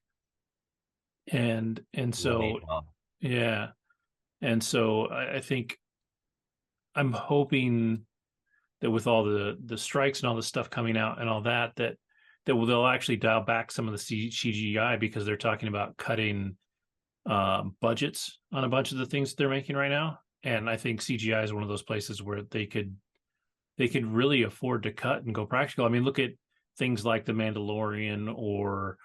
And so, really well. yeah, and so I think, I'm hoping that with all the strikes and all the stuff coming out and all that, they'll actually dial back some of the CGI, because they're talking about cutting budgets on a bunch of the things that they're making right now. And I think CGI is one of those places where they could really afford to cut and go practical. I mean, look at things like The Mandalorian, or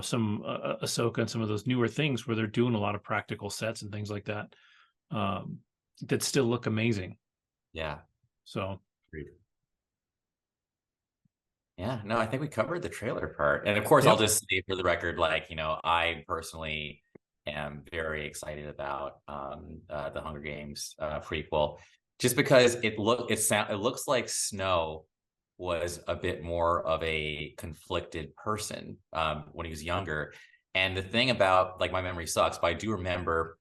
some Ahsoka, and some of those newer things where they're doing a lot of practical sets and things like that, um, that still look amazing. Yeah. So Agreed. Yeah, no, I think we covered the trailer part. And of course, I'll yep. just say for the record, like, I personally am very excited about the Hunger Games prequel, just because it looks like Snow was a bit more of a conflicted person when he was younger. And the thing about, like, my memory sucks, but I do remember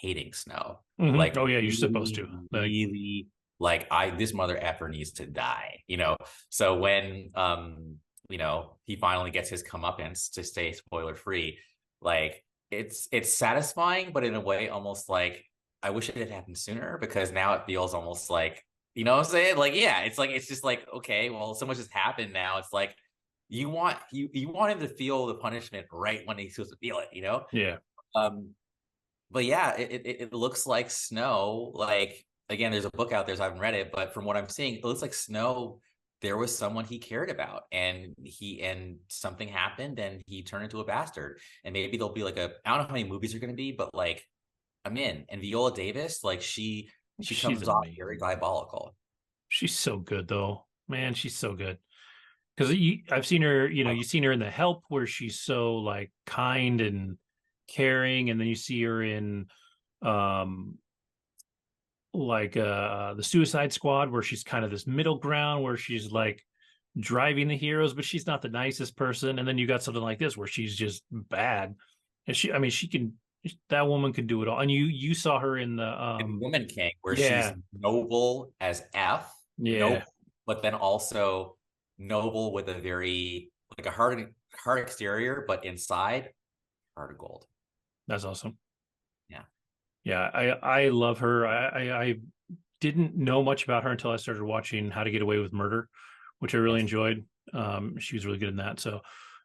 hating Snow. Like, Oh yeah, you're supposed really, to. Like, really, like, this mother effer needs to die. So when he finally gets his comeuppance, to stay spoiler free, like, it's satisfying, but in a way almost like I wish it had happened sooner, because now it feels almost like, what I'm saying? Like, yeah, it's like, it's just like, okay, well, so much has happened now. It's like you want him to feel the punishment right when he's supposed to feel it. yeah. Um, but yeah, it looks like Snow. Like, again, there's a book out there, so I haven't read it, but from what I'm seeing, it looks like Snow, there was someone he cared about, and something happened, and he turned into a bastard. And maybe there'll be like I don't know how many movies are going to be, but like, I'm in. And Viola Davis, like, she She's comes off very amazing. diabolical. She's so good though, man. She's so good. Because I've seen her. You've seen her in The Help, where she's so like kind and caring, and then you see her in um like the Suicide Squad, where she's kind of this middle ground, where she's like driving the heroes, but she's not the nicest person. And then you got something like this where she's just bad. And I mean, that woman can do it all. And you saw her in the In Woman King, where she's yeah, noble as F, yeah, noble, but then also noble with a very, like, a hard exterior, but inside, heart of gold. that's awesome. Yeah. Yeah, I love her. I didn't know much about her until I started watching How to Get Away with Murder, which I really Yes. enjoyed. She was really good in that. So,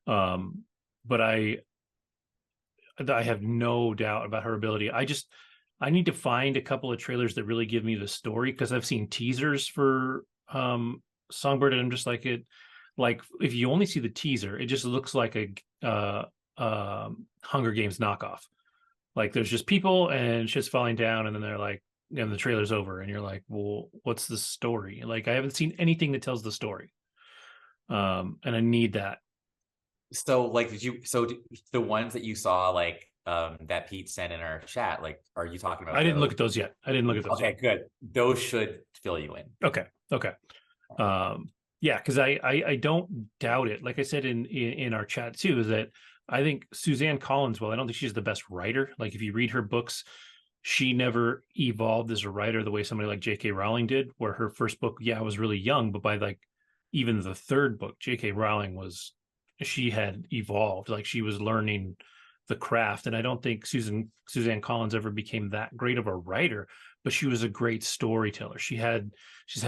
um, but I have no doubt about her ability. I need to find a couple of trailers that really give me the story, because I've seen teasers for Songbird, and I'm just like, like, if you only see the teaser, it just looks like a Hunger Games knockoff. Like, there's just people and shit's falling down, and then they're like, and the trailer's over, and you're like, well, what's the story? Like, I haven't seen anything that tells the story. And I need that. So like, the ones that you saw, like, that Pete sent in our chat, like, are you talking I about didn't those? look at those yet. I didn't look at those yet. Okay, good. Those should fill you in. Okay. Okay. Yeah, because I don't doubt it. Like I said in our chat too, is that I think Suzanne Collins, well, I don't think she's the best writer. Like if you read her books, she never evolved as a writer the way somebody like J.K. Rowling did, where her first book, yeah, was really young, but by like even the third book, J.K. Rowling she had evolved, like she was learning the craft. And I don't think Suzanne Collins ever became that great of a writer, but she was a great storyteller. She's had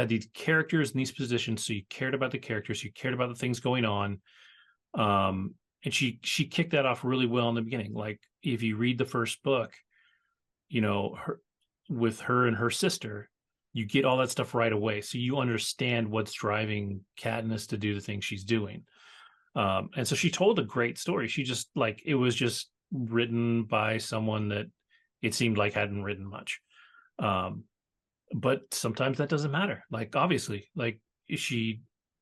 these characters in these positions, so you cared about the characters, you cared about the things going on. And she kicked that off really well in the beginning. Like if you read the first book, her with her and her sister, you get all that stuff right away, so you understand what's driving Katniss to do the things she's doing. And so she told a great story. She just like it was just written by someone that it seemed like hadn't written much. Um, but sometimes that doesn't matter. Like obviously, like she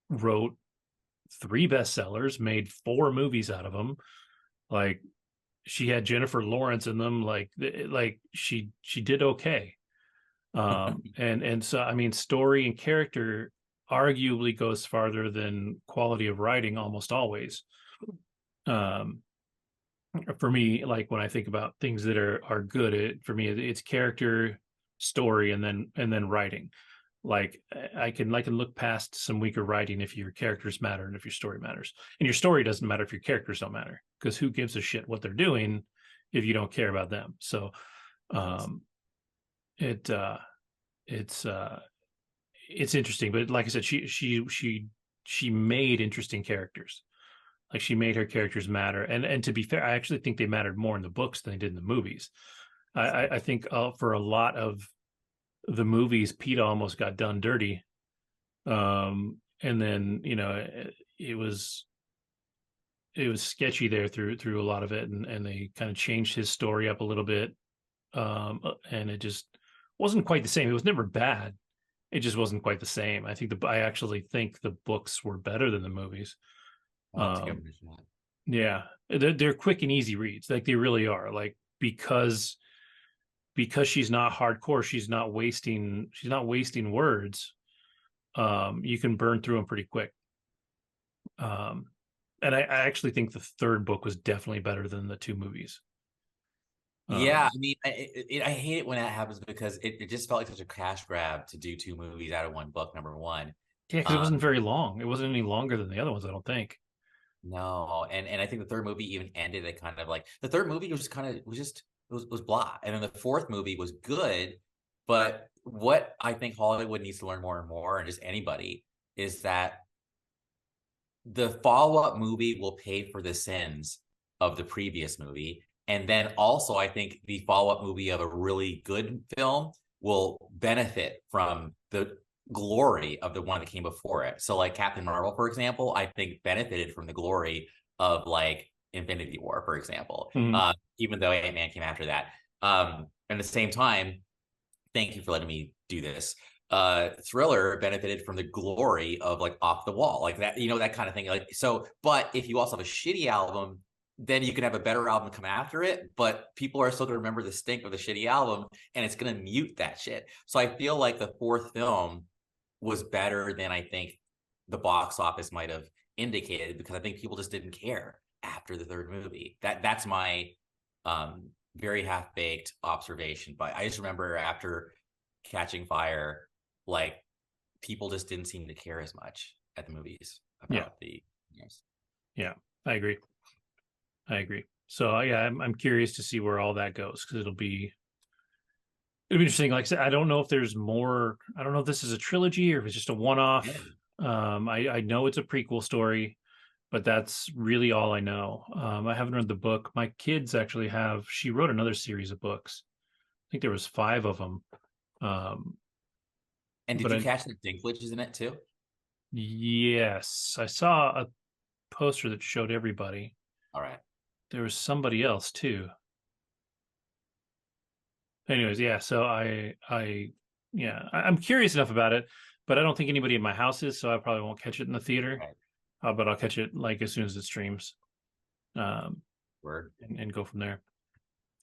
wrote 3 bestsellers, made 4 movies out of them. Like she had Jennifer Lawrence in them. Like she did okay. And so I mean, story and character arguably goes farther than quality of writing almost always. Um, for me, like when I think about things that are good, for me it's character, story, and then writing. Like I can look past some weaker writing if your characters matter and if your story matters. And your story doesn't matter if your characters don't matter, because who gives a shit what they're doing if you don't care about them? So um it it's interesting, but like I said, she made interesting characters. Like she made her characters matter, and to be fair, I actually think they mattered more in the books than they did in the movies. I think for a lot of the movies, Peeta almost got done dirty, and then it was sketchy there through a lot of it, and they kind of changed his story up a little bit, and it just wasn't quite the same. It was never bad. It just wasn't quite the same. I actually think the books were better than the movies. I'll have to give Um, them a shot. Yeah, they're quick and easy reads. Like they really are. Like because she's not hardcore, she's not wasting words. You can burn through them pretty quick. Um, and I actually think the third book was definitely better than the 2 movies. Yeah, Um, I mean, I hate it when that happens because it just felt like such a cash grab to do 2 movies out of one book, number one. yeah, because it wasn't Um, very long. It wasn't any longer than the other ones, I don't think. no, and I think the third movie even ended at kind of like the third movie was kind of was just was blah, and then the fourth movie was good, but what I think Hollywood needs to learn more and more, and just anybody, is that the follow-up movie will pay for the sins of the previous movie. And then also, I think the follow-up movie of a really good film will benefit from the glory of the one that came before it. So, like Captain Marvel, for example, I think benefited from the glory of like Infinity War, for example, Mhm. even though Ant-Man came after that. At the same time, thank you for letting me do this. Thriller benefited from the glory of like Off the Wall, like that, that kind of thing. Like so, but if you also have a shitty album, then you can have a better album come after it, but people are still going to remember the stink of the shitty album, and it's going to mute that shit. So I feel like the fourth film was better than I think the box office might have indicated, because I think people just didn't care after the third movie. That's my very half baked observation, but I just remember after Catching Fire, like people just didn't seem to care as much at the movies Yeah, about the yes. yeah, I agree. I agree. So yeah, I'm curious to see where all that goes, because it'll be interesting. Like I said, I don't know if there's more. I don't know if this is a trilogy or if it's just a one-off. Yeah. I know it's a prequel story, but that's really all I know. I haven't read the book. My kids actually have. She wrote another series of books. I think there was 5 of them. Um, And did but you catch that Dinklage is in it too? yes, I saw a poster that showed everybody. All right. There was somebody else too. Anyways, yeah. So I'm curious enough about it, but I don't think anybody in my house is, so I probably won't catch it in the theater. Right. but I'll catch it like as soon as it streams, Word. and go from there.